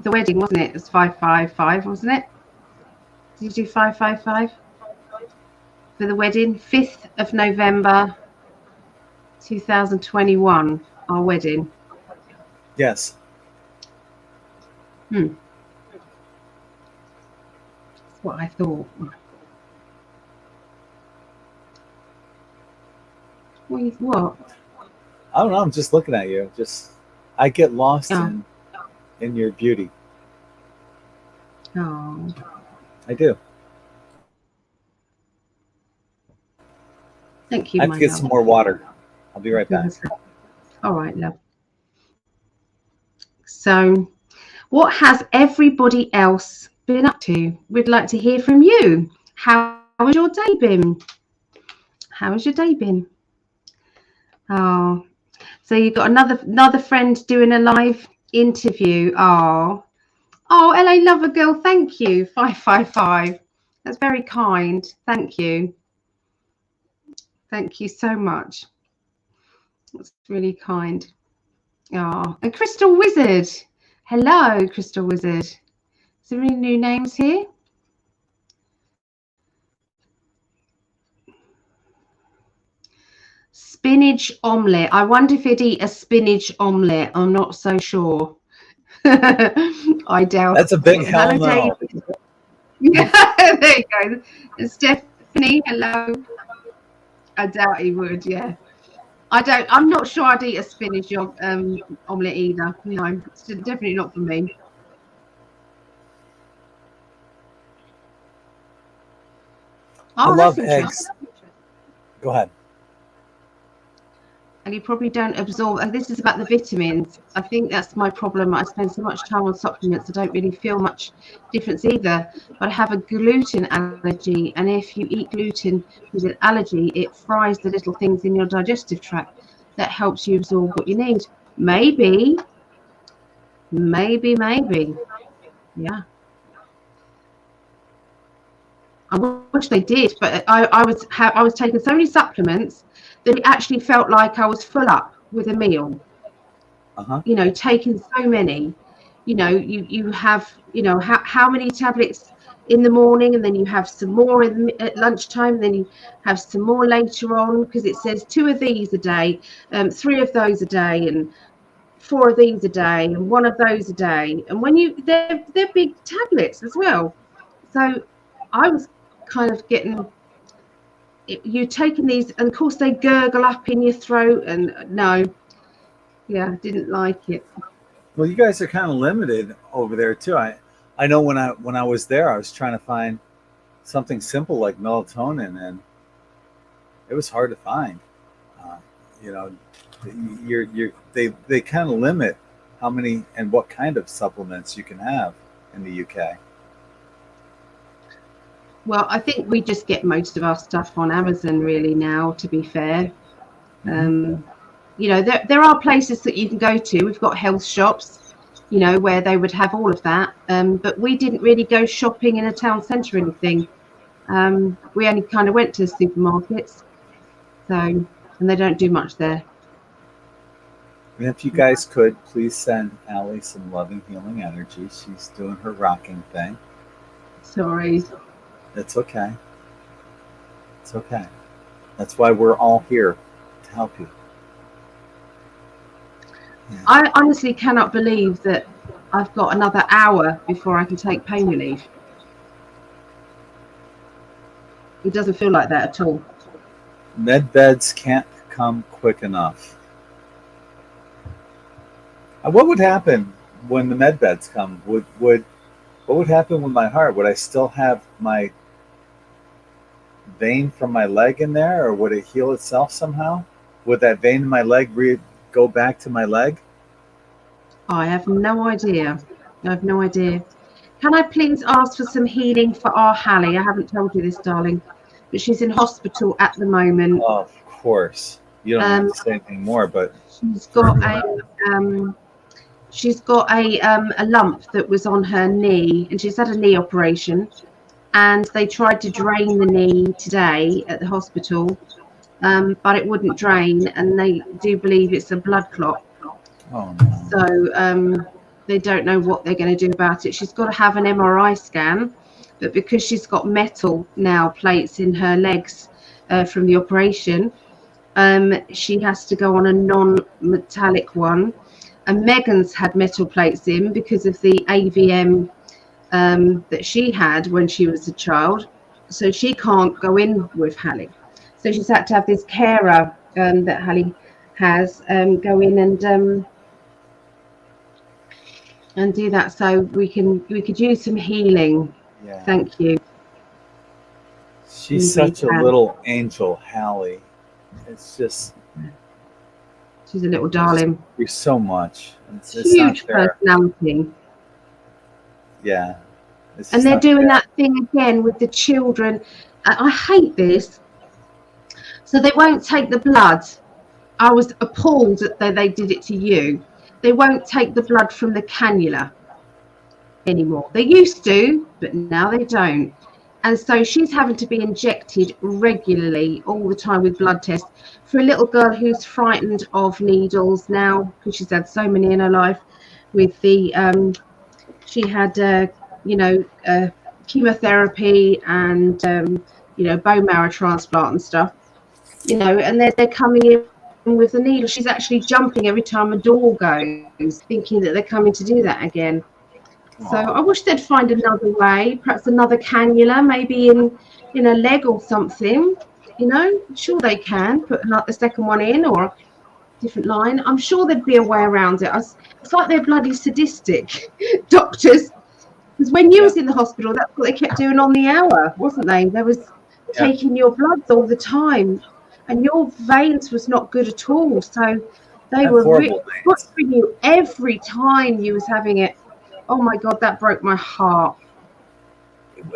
the wedding, wasn't it? It was 5:55, wasn't it? Did you do 5:55 for the wedding? 5th of November 2021, our wedding. Yes. That's what I thought. What? I don't know. I'm just looking at you. I get lost in your beauty. Oh. I do. Thank you. I have to get some more water. I'll be right back. All right, love. So, what has everybody else been up to? We'd like to hear from you. How has your day been? How has your day been? Oh, so you've got another friend doing a live interview. Oh, LA Lover Girl, thank you. 555. That's very kind. Thank you. Thank you so much. That's really kind. Oh, and Crystal Wizard. Hello, Crystal Wizard. Is there any new names here? Spinach omelette. I wonder if you'd eat a spinach omelette. I'm not so sure. I doubt. That's a big hell no. Yeah, there you go. And Stephanie, hello. I doubt he would. Yeah. I'm not sure I'd eat a spinach omelette either. No, it's definitely not for me. I Oh, that's love interesting. eggs. Go ahead. And you probably don't absorb, and this is about the vitamins. I think that's my problem. I spend so much time on supplements, I don't really feel much difference either. But I have a gluten allergy, and if you eat gluten with an allergy, it fries the little things in your digestive tract that helps you absorb what you need. Maybe, yeah. I wish they did, but I was taking so many supplements that it actually felt like I was full up with a meal. Uh-huh. You know, taking so many. You know, you have, you know, how many tablets in the morning, and then you have some more at lunchtime, and then you have some more later on, because it says 2 of these a day, 3 of those a day, and 4 of these a day, and 1 of those a day. And when they're big tablets as well. So I was kind of getting, you taking these, and of course they gurgle up in your throat, and no, yeah, didn't like it. Well, you guys are kind of limited over there too. I know when I was there, I was trying to find something simple like melatonin, and it was hard to find. Uh, you know, they kind of limit how many and what kind of supplements you can have in the UK. Well, I think we just get most of our stuff on Amazon really now, to be fair. Mm-hmm. You know, there are places that you can go to. We've got health shops, you know, where they would have all of that. But we didn't really go shopping in a town centre or anything. We only kind of went to supermarkets. So, and they don't do much there. And if you guys could, please send Allie some loving, healing energy. She's doing her rocking thing. Sorry. It's okay. It's okay. That's why we're all here to help you. Yeah. I honestly cannot believe that I've got another hour before I can take pain relief. It doesn't feel like that at all. Med beds can't come quick enough. What would happen when the med beds come? What would happen with my heart? Would I still have my vein from my leg in there, or would it heal itself somehow? Would that vein in my leg go back to my leg? I have no idea. I have no idea. Can I please ask for some healing for our Hallie? I haven't told you this, darling, but she's in hospital at the moment. Oh, of course. You don't have to say anything more, but she's got a lump that was on her knee, and she's had a knee operation. And they tried to drain the knee today at the hospital, but it wouldn't drain, and they do believe it's a blood clot. Oh, no. So they don't know what they're going to do about it. She's got to have an MRI scan, but because she's got metal now plates in her legs from the operation, she has to go on a non-metallic one. And Megan's had metal plates in because of the AVM that she had when she was a child, so she can't go in with Hallie. So she's had to have this carer that Hallie has go in and do that, so we could use some healing. Yeah. Thank you. She's such a little angel, Hallie. It's just, she's a little darling. You're so much. It's huge personality. Yeah. And they're doing that thing again with the children. I hate this. So they won't take the blood. I was appalled that they did it to you. They won't take the blood from the cannula anymore. They used to, but now they don't. And so she's having to be injected regularly all the time with blood tests for a little girl who's frightened of needles now, because she's had so many in her life with the she had chemotherapy and bone marrow transplant and stuff, and they're coming in with the needle. She's actually jumping every time a door goes, thinking that they're coming to do that again. So I wish they'd find another way, perhaps another cannula, maybe in a leg or something. You know, sure they can put the second one in or a different line. I'm sure there'd be a way around it. It's like they're bloody sadistic doctors. Because when you Yeah. was in the hospital, that's what they kept doing on the hour, wasn't they? They was taking your bloods all the time, and your veins was not good at all. So they Have were horrible veins. butchering you every time you was having it. Oh my God, that broke my heart.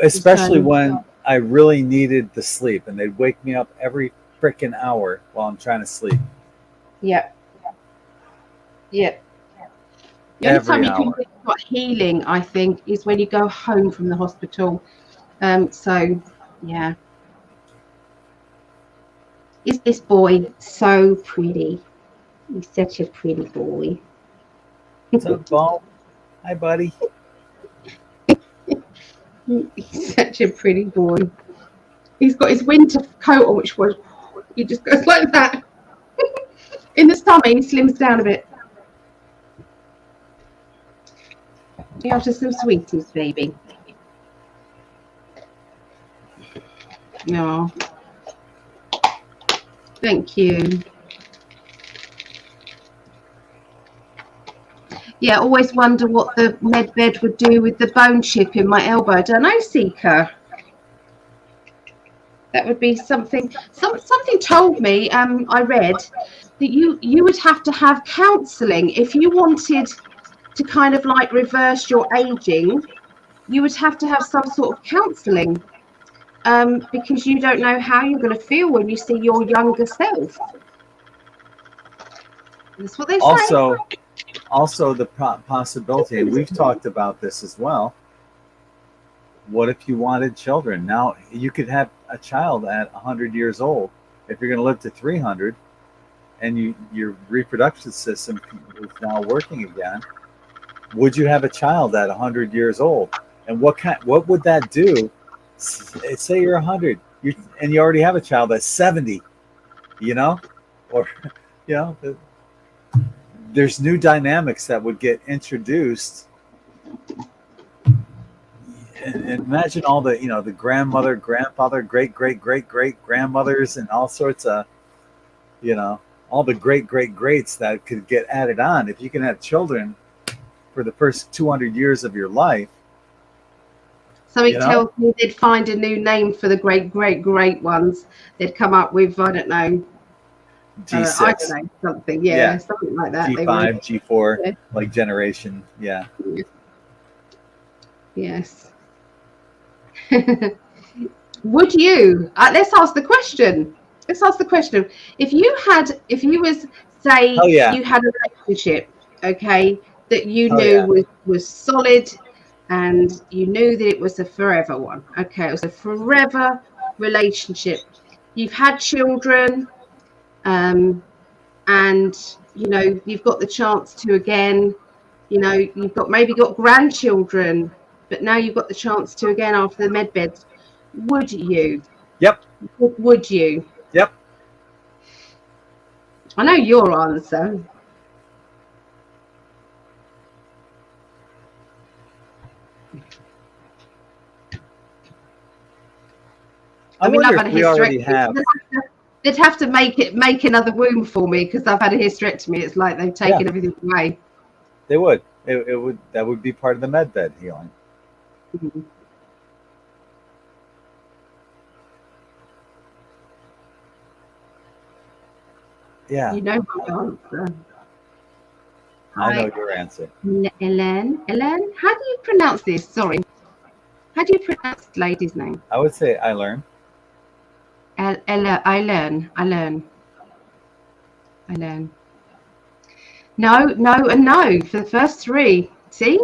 Especially when I really needed the sleep, and they'd wake me up every freaking hour while I'm trying to sleep. Yep. Yep. The only time you can get healing, I think, is when you go home from the hospital. So, yeah. Is this boy so pretty? He's such a pretty boy. What's up, Bo? Hi, buddy. He's such a pretty boy. He's got his winter coat on, which was, he just goes like that. In the summer, he slims down a bit. You after some sweeties, baby? No. Thank you. Yeah, always wonder what the med bed would do with the bone chip in my elbow. I don't know, Seeker. That would be something. Something told me. I read that you would have to have counselling if you wanted to kind of like reverse your aging. You would have to have some sort of counselling, because you don't know how you're going to feel when you see your younger self. That's what they say. Also, the possibility, and we've talked about this as well. What if you wanted children? Now, you could have a child at 100 years old. If you're going to live to 300, and your reproductive system is now working again, would you have a child at 100 years old? And what would that do? Say you're 100, and you already have a child that's 70, or there's new dynamics that would get introduced. And imagine all the the grandmother, grandfather, great grandmothers, and all sorts of all the greats that could get added on. If you can have children for the first 200 years of your life. Something tells me they'd find a new name for the great ones. They'd come up with, I don't know, G6. I don't know, something, something like that. G5, G4, like generation, Yes. Would you? Let's ask the question. If you was say you had a relationship, okay, that you knew was solid, and you knew that it was a forever one. Okay, it was a forever relationship. You've had children, and you've got the chance to again. You've maybe got grandchildren, but now you've got the chance to again after the med beds. Would you? Yep. Would you? Yep. I know your answer. I wonder if we already have. They'd have to make another womb for me because I've had a hysterectomy. It's like they've taken everything away. They would. That would be part of the med bed healing. Mm-hmm. Yeah. You know my answer. I know your answer. Ellen, how do you pronounce this? Sorry. How do you pronounce the lady's name? I would say I learn. I learn. No, and no for the first three. See?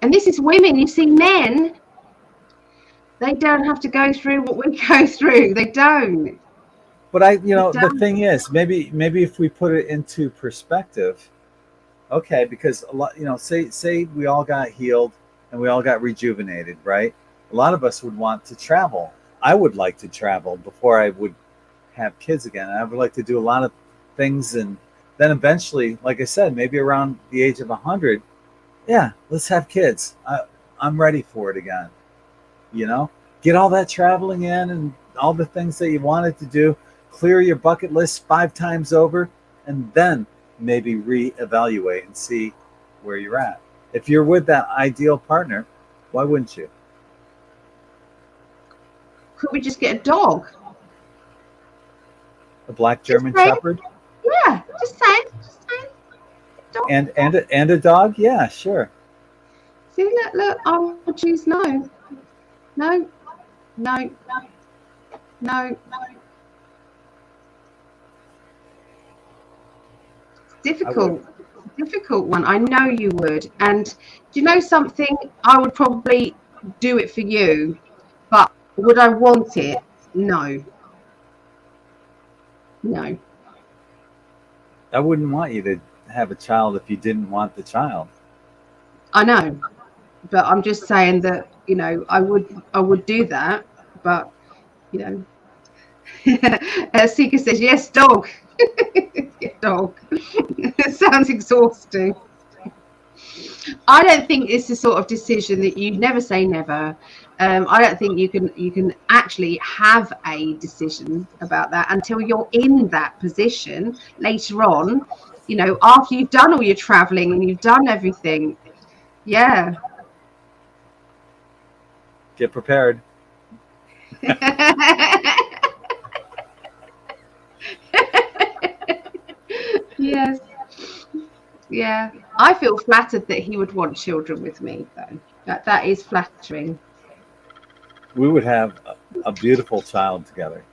And this is women. You see, men, they don't have to go through what we go through. They don't. But the thing is, maybe if we put it into perspective, okay, because a lot, say we all got healed and we all got rejuvenated, right? A lot of us would want to travel. I would like to travel before I would have kids again. I would like to do a lot of things, and then eventually, like I said, maybe around the age of 100, let's have kids. I'm ready for it again. Get all that traveling in and all the things that you wanted to do, clear your bucket list 5 times over, and then maybe reevaluate and see where you're at. If you're with that ideal partner, why wouldn't you? Could we just get a dog? A black German Shepherd? Yeah, just saying. Dog. And a dog? Yeah, sure. See, look, I would choose no. No. Difficult one. I know you would. And do you know something? I would probably do it for you, but would I want it? No. I wouldn't want you to have a child if you didn't want the child. I know, but I'm just saying that, you know, I would do that, but, you know. Sika says, yes, dog. Yeah, dog. It sounds exhausting. I don't think it's the sort of decision that you never say never. I don't think you can actually have a decision about that until you're in that position later on, you know, after you've done all your traveling and you've done everything. Yeah. Get prepared. Yes. Yeah. I feel flattered that he would want children with me, though. That is flattering. We would have a beautiful child together.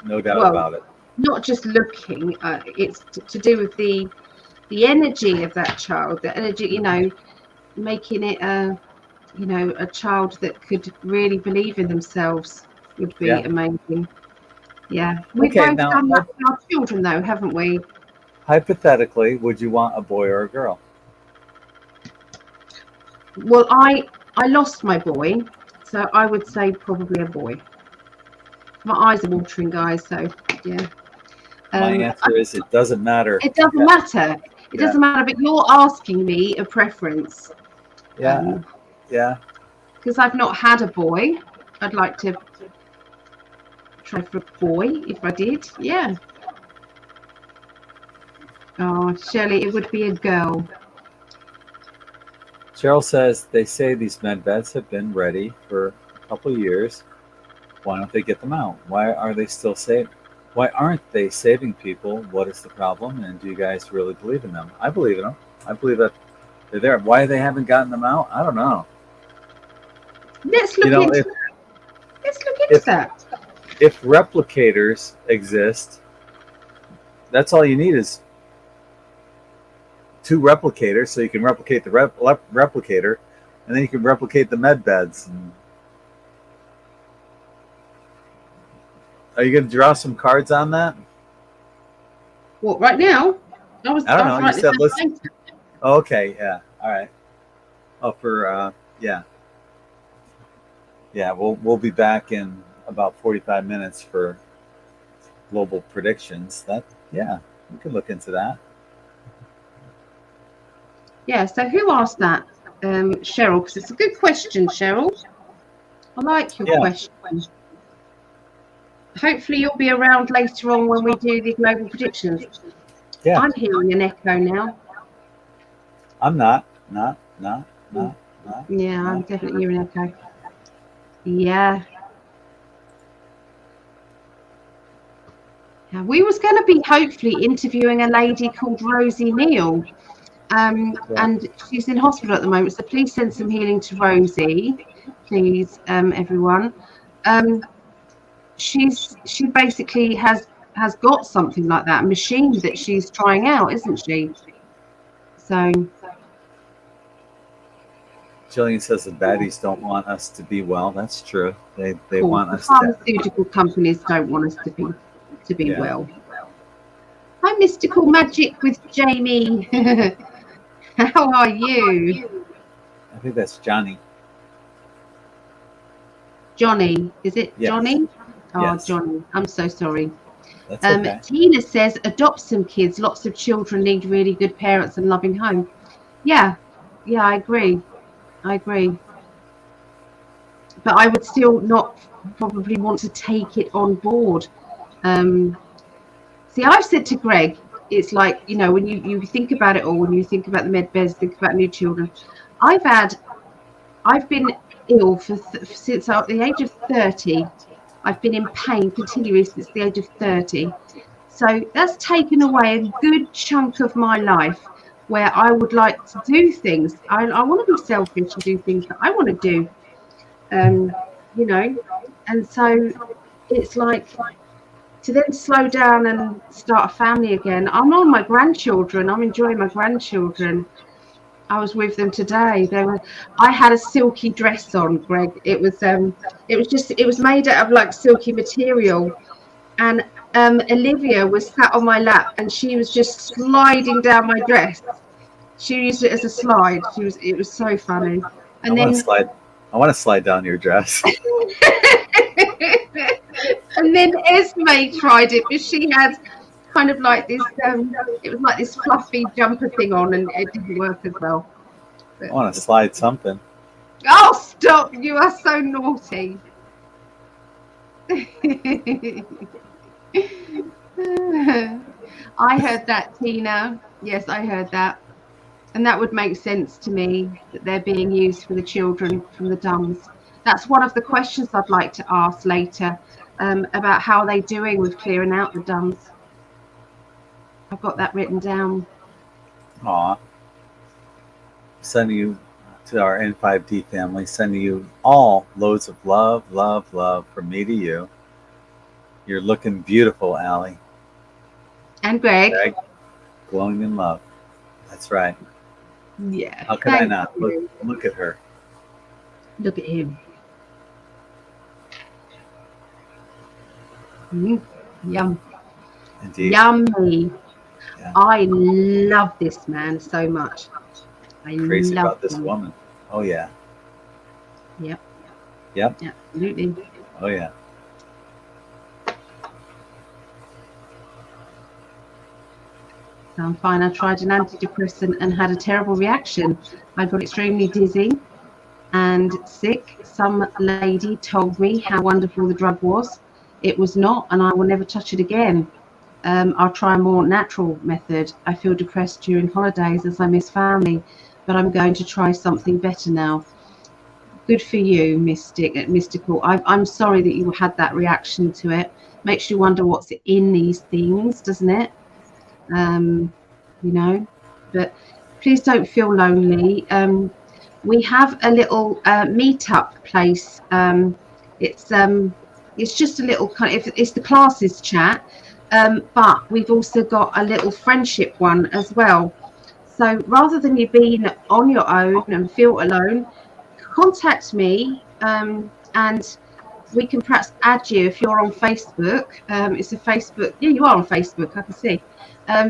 No doubt about it. Not just looking, it's to do with the energy of that child, the energy, you know, making it a child that could really believe in themselves would be amazing. Yeah. We've both done that with our children, though, haven't we? Hypothetically, would you want a boy or a girl? Well, I lost my boy, so I would say probably a boy. My eyes are watering, guys, so yeah. My answer is it doesn't matter. It doesn't matter. It doesn't matter, but you're asking me a preference. Yeah. Because I've not had a boy. I'd like to try for a boy if I did. Yeah. Oh, Shelley, it would be a girl. Cheryl says they say these med beds have been ready for a couple of years. Why don't they get them out? Why aren't they saving people? What is the problem? And do you guys really believe in them? I believe in them. I believe that they're there. Why they haven't gotten them out? I don't know. Let's look into that. If replicators exist, that's all you need is 2 replicators, so you can replicate the replicator, and then you can replicate the med beds. Are you going to draw some cards on that? What, right now? I don't know. You said listen. Oh, okay, yeah, all right. Oh, for yeah. We'll be back in about 45 minutes for global predictions. We can look into that. Yeah, so who asked that? Cheryl, because it's a good question, Cheryl. I like your question. Hopefully you'll be around later on when we do the global predictions. Yeah. I'm hearing an echo now. I'm not. Yeah, I'm definitely hearing an echo. Yeah. We was going to be hopefully interviewing a lady called Rosie Neal. And she's in hospital at the moment, so please send some healing to Rosie, please, everyone. She basically has got something like that, a machine that she's trying out, isn't she? So Jillian says the baddies don't want us to be well. That's true. They want us. Pharmaceutical companies don't want us to be well. Hi, Mystical Magic with Jamie. How are you? I think that's Johnny. Johnny, is it Johnny? Oh, yes. Johnny, I'm so sorry. That's okay. Tina says, adopt some kids. Lots of children need really good parents and loving home. Yeah, I agree. but I would still not probably want to take it on board. See, I've said to Gregg, it's like, you know, when you think about it all, when you think about the med beds, think about new children. I've been ill since the age of 30. I've been in pain continuously since the age of 30. So that's taken away a good chunk of my life where I would like to do things. I want to be selfish and do things that I want to do, you know. And so it's like to then slow down and start a family again. I'm on my grandchildren. I'm enjoying my grandchildren. I was with them today. I had a silky dress on, Gregg. It was made out of like silky material, and Olivia was sat on my lap and she was just sliding down my dress. She used it as a slide. It was so funny. And I want to slide down your dress. and then Esme tried it, but she had kind of like this it was like this fluffy jumper thing on, and it didn't work as well. I want to slide something. Oh, stop. You are so naughty. I heard that, Tina. Yes, I heard that. And that would make sense to me, that they're being used for the children from the DUMS. That's one of the questions I'd like to ask later, about how they're doing with clearing out the DUMS. I've got that written down. Aw. Sending you to our N5D family, sending you all loads of love, love, love from me to you. You're looking beautiful, Allie. And Gregg. Glowing in love. That's right. Yeah. How could I not? Look at her. Look at him. Yum. Indeed. Yummy. Yeah. I love this man so much. Crazy about this woman. Oh yeah. Yep. Yep. Absolutely. Oh yeah. So I'm fine. I tried an antidepressant and had a terrible reaction. I got extremely dizzy and sick. Some lady told me how wonderful the drug was. It was not, and I will never touch it again. I'll try a more natural method. I feel depressed during holidays as I miss family, but I'm going to try something better now. Good for you, Mystical. I'm sorry that you had that reaction to it. Makes you wonder what's in these things, doesn't it? You know, but please don't feel lonely. We have a little meetup place. It's just a little kind of, it's the classes chat, but we've also got a little friendship one as well. So rather than you being on your own and feel alone, contact me, and we can perhaps add you if you're on Facebook. It's a Facebook. Yeah, you are on Facebook. I can see.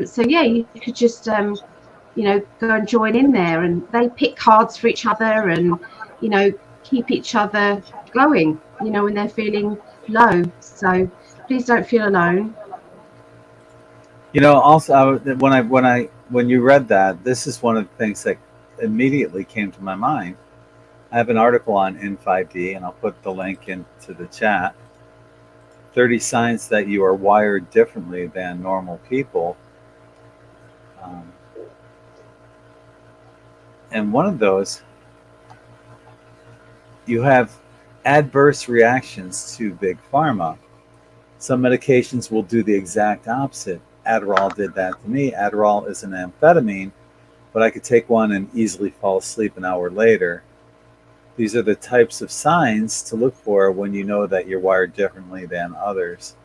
So yeah, you could just you know, go and join in there, and they pick cards for each other, and you know, keep each other going, you know, when they're feeling low. So please don't feel alone. You know, also when you read that, this is one of the things that immediately came to my mind. I have an article on N5D, and I'll put the link into the chat. 30 signs that you are wired differently than normal people. And one of those, you have adverse reactions to big pharma. Some medications will do the exact opposite. Adderall did that to me. Adderall is an amphetamine, but I could take one and easily fall asleep an hour later. These are the types of signs to look for when you know that you're wired differently than others.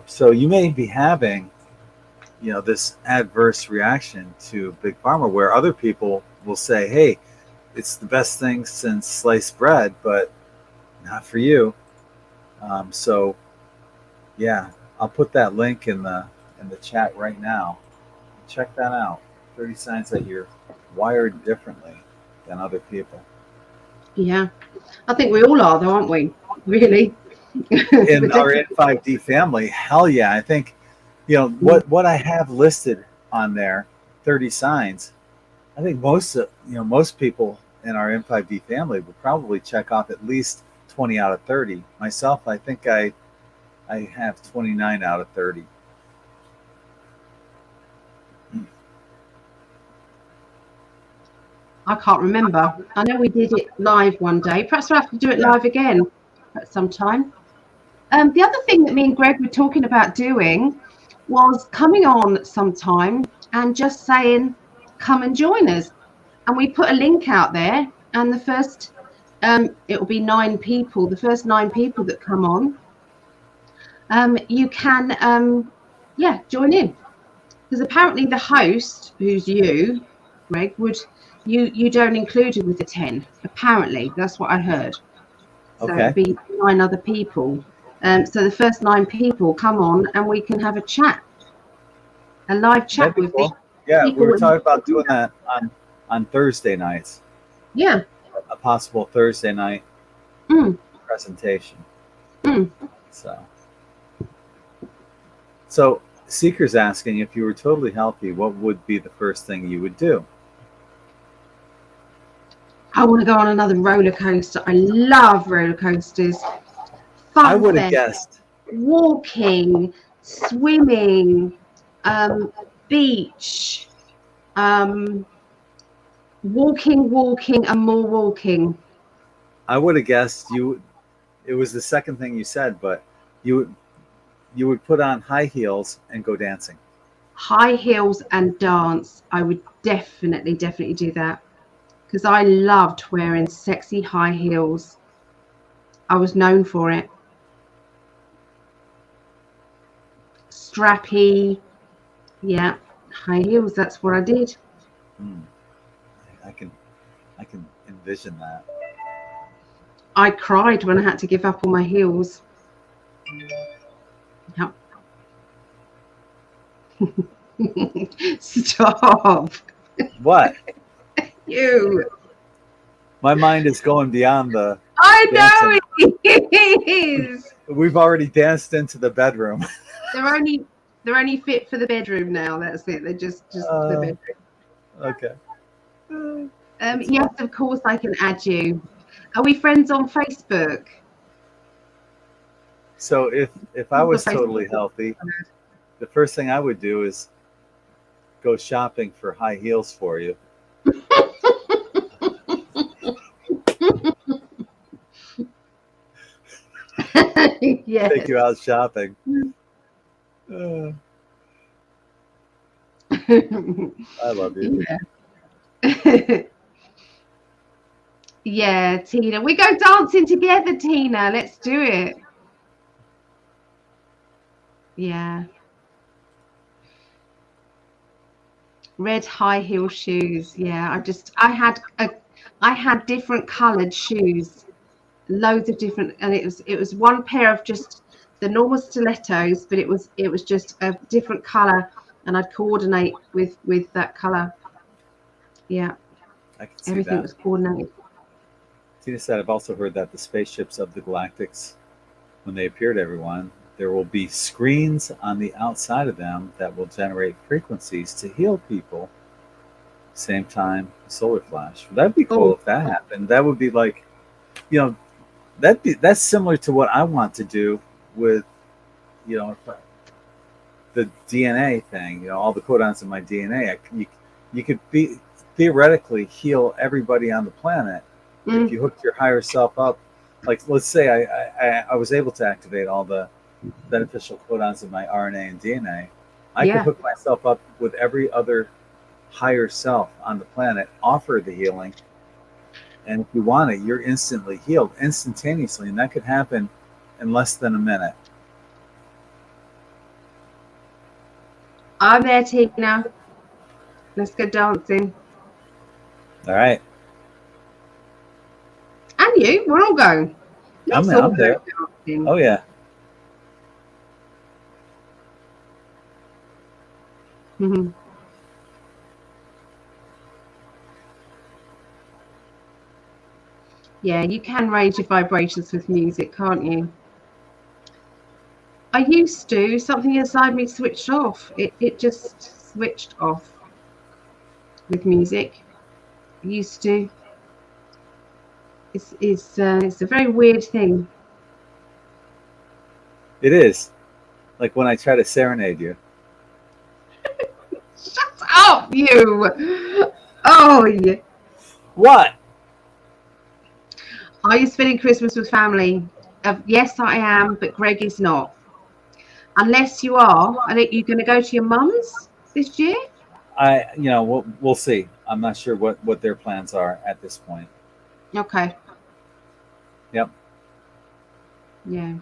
So you may be having, you know, this adverse reaction to big pharma, where other people will say, "Hey, it's the best thing since sliced bread," but not for you. So, yeah, I'll put that link in the chat right now. Check that out. 30 signs that you're wired differently than other people. Yeah, I think we all are, though, aren't we? Really. In our N5D family, hell yeah. I think, you know, what I have listed on there, 30 signs, I think most people in our N5D family would probably check off at least 20 out of 30. Myself, I think I have 29 out of 30. I can't remember. I know we did it live one day. Perhaps we'll have to do it live again at some time. The other thing that me and Greg were talking about doing was coming on sometime and just saying, come and join us. And we put a link out there, and the first, it will be 9 people. The first 9 people that come on, you can, join in. Because apparently the host, who's you, Greg, you don't include it with the 10. Apparently, that's what I heard. So Okay. it'll be 9 other people. So the first 9 people come on, and we can have a chat, a live chat with cool. Yeah, we were talking about doing that on Thursday nights. Yeah. A possible Thursday night presentation. So Seeker's asking, if you were totally healthy, what would be the first thing you would do? I want to go on another roller coaster. I love roller coasters. I would have guessed. Walking, swimming, beach, walking, and more walking. I would have guessed you. It was the second thing you said, but you would put on high heels and go dancing. High heels and dance. I would definitely do that, because I loved wearing sexy high heels. I was known for it. Strappy, yeah, high heels. That's what I did. I can envision that. I cried when I had to give up on my heels. Yep. Stop. What? You. My mind is going beyond the. I know it is. We've already danced into the bedroom. They're only fit for the bedroom now. That's it. They're just the bedroom. Okay. Yes, of course I can add you. Are we friends on Facebook? So if I was totally healthy, the first thing I would do is go shopping for high heels for you. Yes. Take you out shopping. I love you. Yeah. Yeah, Tina. We go dancing together, Tina. Let's do it. Yeah. Red high heel shoes. Yeah, I had different colored shoes. Loads of different, and it was one pair of just the normal stilettos, but it was just a different color, and I'd coordinate with that color. Yeah, I can see everything that. was coordinated. Tina said, I've also heard that the spaceships of the Galactics, when they appear to everyone, there will be screens on the outside of them that will generate frequencies to heal people. Same time, solar flash. That'd be cool if that happened. That would be like, that's similar to what I want to do with, the DNA thing. All the codons in my DNA. You could theoretically heal everybody on the planet if you hooked your higher self up. Like, let's say I was able to activate all the beneficial codons in my RNA and DNA. I could hook myself up with every other higher self on the planet, offer the healing, and if you want it, you're instantly healed, instantaneously, and that could happen in less than a minute. I'm there, Tina. Let's go dancing. All right. And you, we're all going. I'm there. Dancing. Oh yeah. Mm-hmm. Yeah, you can raise your vibrations with music, can't you? I used to. Something inside me switched off. It just switched off with music. I used to. It's a very weird thing. It is. Like when I try to serenade you. Shut up, you! Oh, yeah. What? Are you spending Christmas with family? Yes, I am, but Greg is not. Unless you are. I think you're going to go to your mum's this year? We'll see. I'm not sure what their plans are at this point. Okay. Yep. Yeah.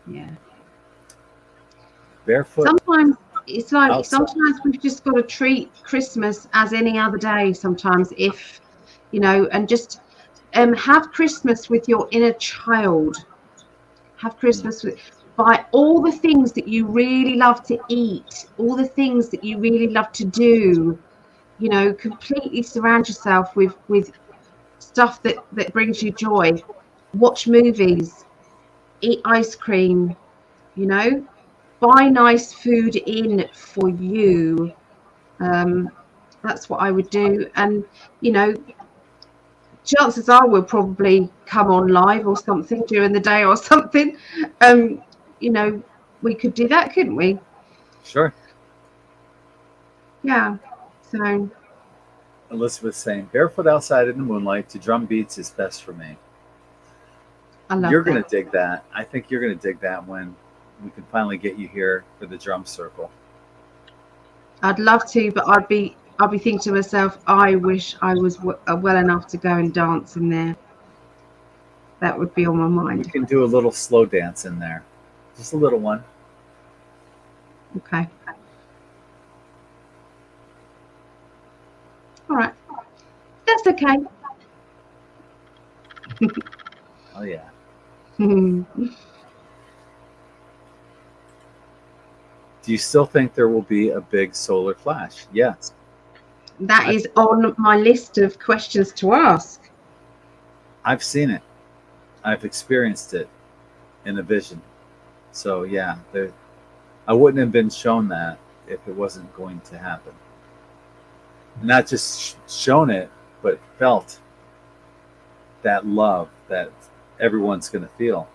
Yeah. Barefoot. Sometimes it's like outside. sometimes we've just got to treat Christmas as any other day. Sometimes, if and just have Christmas with your inner child. Have Christmas with buy all the things that you really love to eat, all the things that you really love to do. Completely surround yourself with stuff that brings you joy. Watch movies, eat ice cream. Buy nice food in for you. That's what I would do. And chances are we'll probably come on live or something during the day or something. We could do that, couldn't we? Sure. Yeah. So Elizabeth's saying, barefoot outside in the moonlight to drum beats is best for me. I love You're that. going to dig that. I think you're going to dig that when we can finally get you here for the drum circle. I'd love to, but I'll be thinking to myself, I wish I was well enough to go and dance in there. That would be on my mind. You can do a little slow dance in there. Just a little one. Okay. All right. That's okay. Oh, yeah. Do you still think there will be a big solar flash? Yes. That is on my list of questions to ask. I've seen it. I've experienced it in a vision. So, yeah, I wouldn't have been shown that if it wasn't going to happen. Not just shown it, but felt that love that everyone's going to feel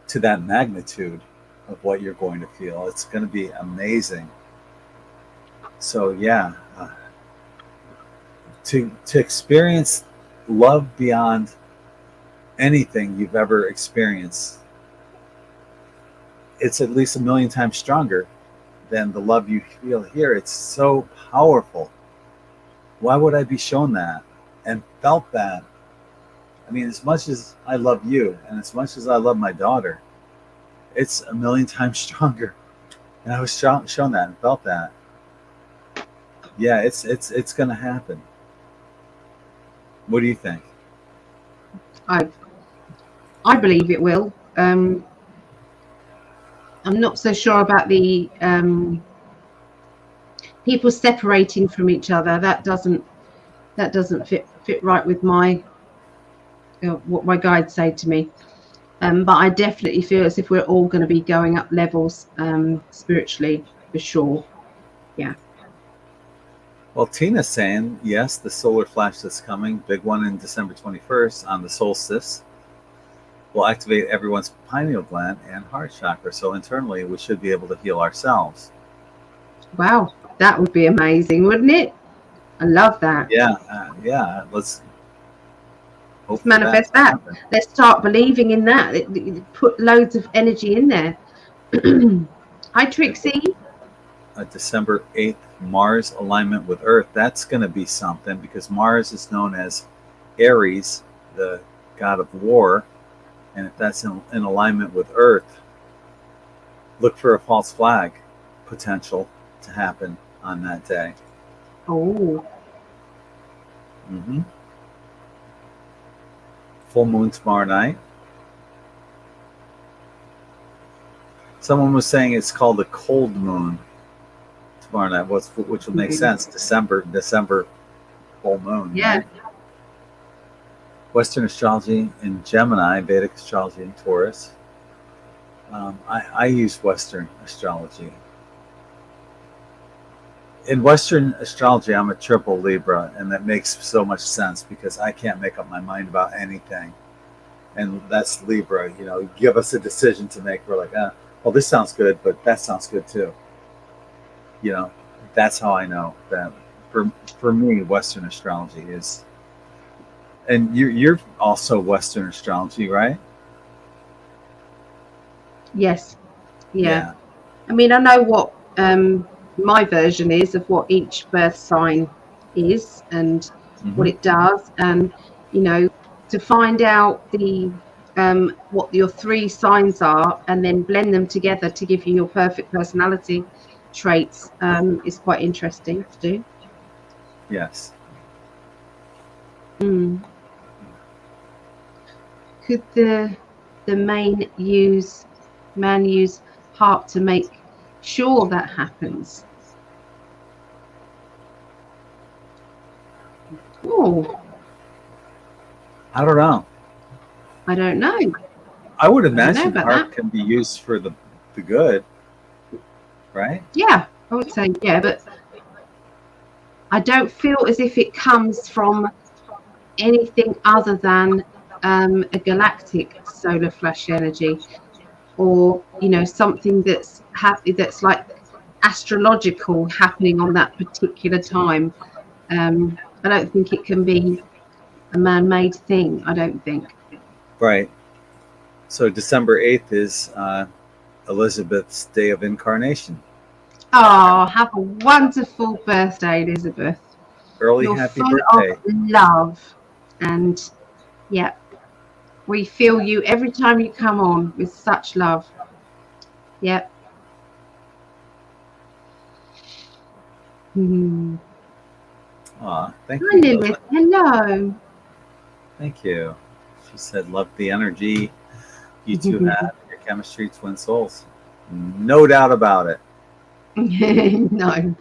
to that magnitude of what you're going to feel. It's going to be amazing. So, yeah, to experience love beyond anything you've ever experienced, it's at least 1,000,000 times stronger than the love you feel here. It's so powerful. Why would I be shown that and felt that? I mean, as much as I love you and as much as I love my daughter, it's 1,000,000 times stronger. And I was shown that and felt that. Yeah, it's going to happen. What do you think? I believe it will. I'm not so sure about the people separating from each other. That doesn't fit right with my what my guides say to me. But I definitely feel as if we're all going to be going up levels spiritually, for sure. Yeah. Well, Tina's saying, yes, the solar flash that's coming, big one in December 21st on the solstice, will activate everyone's pineal gland and heart chakra. So internally, we should be able to heal ourselves. Wow, that would be amazing, wouldn't it? I love that. Yeah. Let's manifest that. Let's start believing in that. Put loads of energy in there. Hi, Trixie. December 8th, Mars alignment with Earth. That's going to be something because Mars is known as Aries, the god of war. And if that's in alignment with Earth, look for a false flag potential to happen on that day. Oh. Mm-hmm. Full moon tomorrow night. Someone was saying it's called a cold moon tomorrow night, which would make sense. December full moon. Yeah. Right? Western astrology in Gemini, Vedic astrology in Taurus. I use Western astrology. in Western astrology, I'm a triple Libra, and that makes so much sense because I can't make up my mind about anything. And that's Libra, give us a decision to make. We're like, well, this sounds good, but that sounds good too. That's how I know that for me, Western astrology is. And you're also Western astrology, right? Yes. Yeah. I mean, I know what my version is of what each birth sign is and what it does, and to find out the what your 3 signs are and then blend them together to give you your perfect personality traits is quite interesting to do. Yes. Could the man use heart to make sure that happens? Oh, I don't know. I don't know. I would imagine art can be used for the good, right? Yeah, I would say yeah, but I don't feel as if it comes from anything other than a galactic solar flash energy, or something that's like astrological happening on that particular time. I don't think it can be a man-made thing. I don't think. Right. So December 8th is Elizabeth's day of incarnation. Oh, have a wonderful birthday, Elizabeth. You're happy birthday. Of love, and yeah, we feel you every time you come on with such love. Yep. Thank you. Lilith. Hello. Thank you. She said, love the energy you two have. Your chemistry, twin souls. No doubt about it. No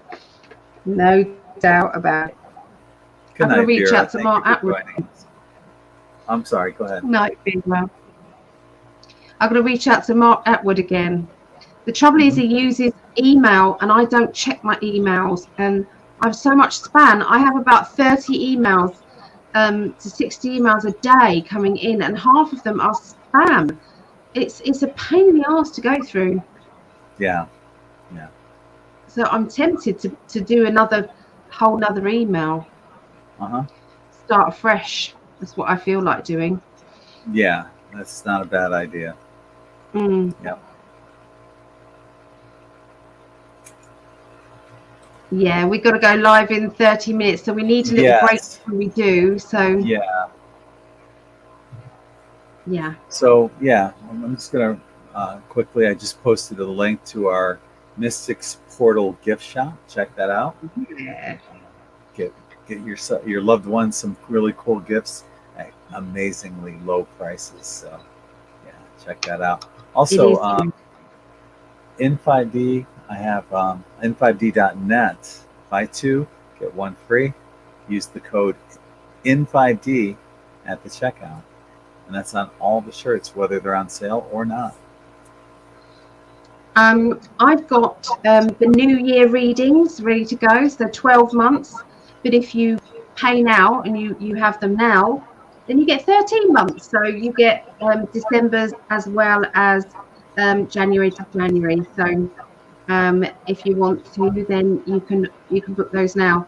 doubt about it. Good I'm going to reach Vera. out to Mark Atwood. I'm sorry, go ahead. Night, well. I'm going to reach out to Mark Atwood again. The trouble is he uses email and I don't check my emails, and I have so much spam. I have about 30 emails to 60 emails a day coming in, and half of them are spam. It's a pain in the ass to go through. Yeah. So I'm tempted to do whole another email. Start afresh. That's what I feel like doing. Yeah, that's not a bad idea. Yeah. Yeah, we've got to go live in 30 minutes, so we need a little break before we do. So yeah. So yeah, I'm just gonna quickly. I just posted a link to our Mystics Portal gift shop. Check that out. Yeah. Get your loved ones some really cool gifts at amazingly low prices. So yeah, check that out. Also, in5D, I have in5d.net. Buy 2, get 1 free. Use the code in5D at the checkout, and that's on all the shirts, whether they're on sale or not. I've got the New Year readings ready to go, so 12 months. But if you pay now and you have them now, then you get 13 months. So you get December's as well as January to January. So if you want to, then you can book those now.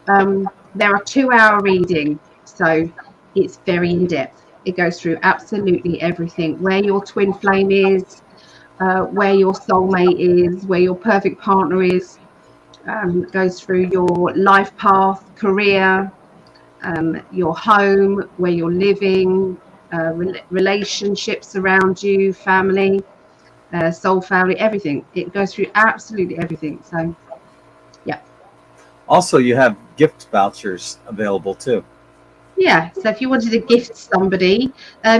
They're a 2-hour reading, so it's very in depth. It goes through absolutely everything: where your twin flame is, where your soulmate is, where your perfect partner is. Goes through your life path, career, your home, where you're living, relationships around you, family, soul family, everything. It goes through absolutely everything. So yeah. Also, you have gift vouchers available too. Yeah, so if you wanted to gift somebody,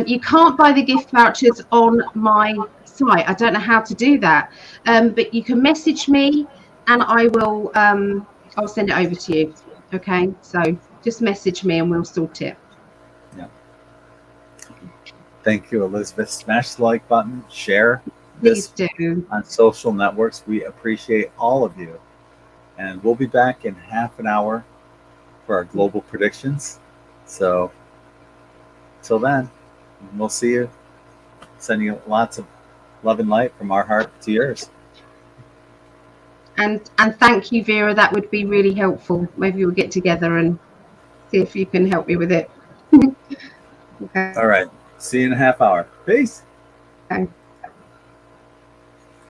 you can't buy the gift vouchers on my site. I don't know how to do that, but you can message me and I will I'll send it over to you. Okay, so just message me and we'll sort it. Yeah. Thank you, Elizabeth. Smash the like button, share Please do on social networks. We appreciate all of you. and we'll be back in half an hour for our global predictions. So till then, we'll see you. Sending you lots of love and light from our heart to yours. And thank you, Vera. That would be really helpful. Maybe we'll get together and see if you can help me with it. Okay. All right. See you in a half hour. Peace. Okay.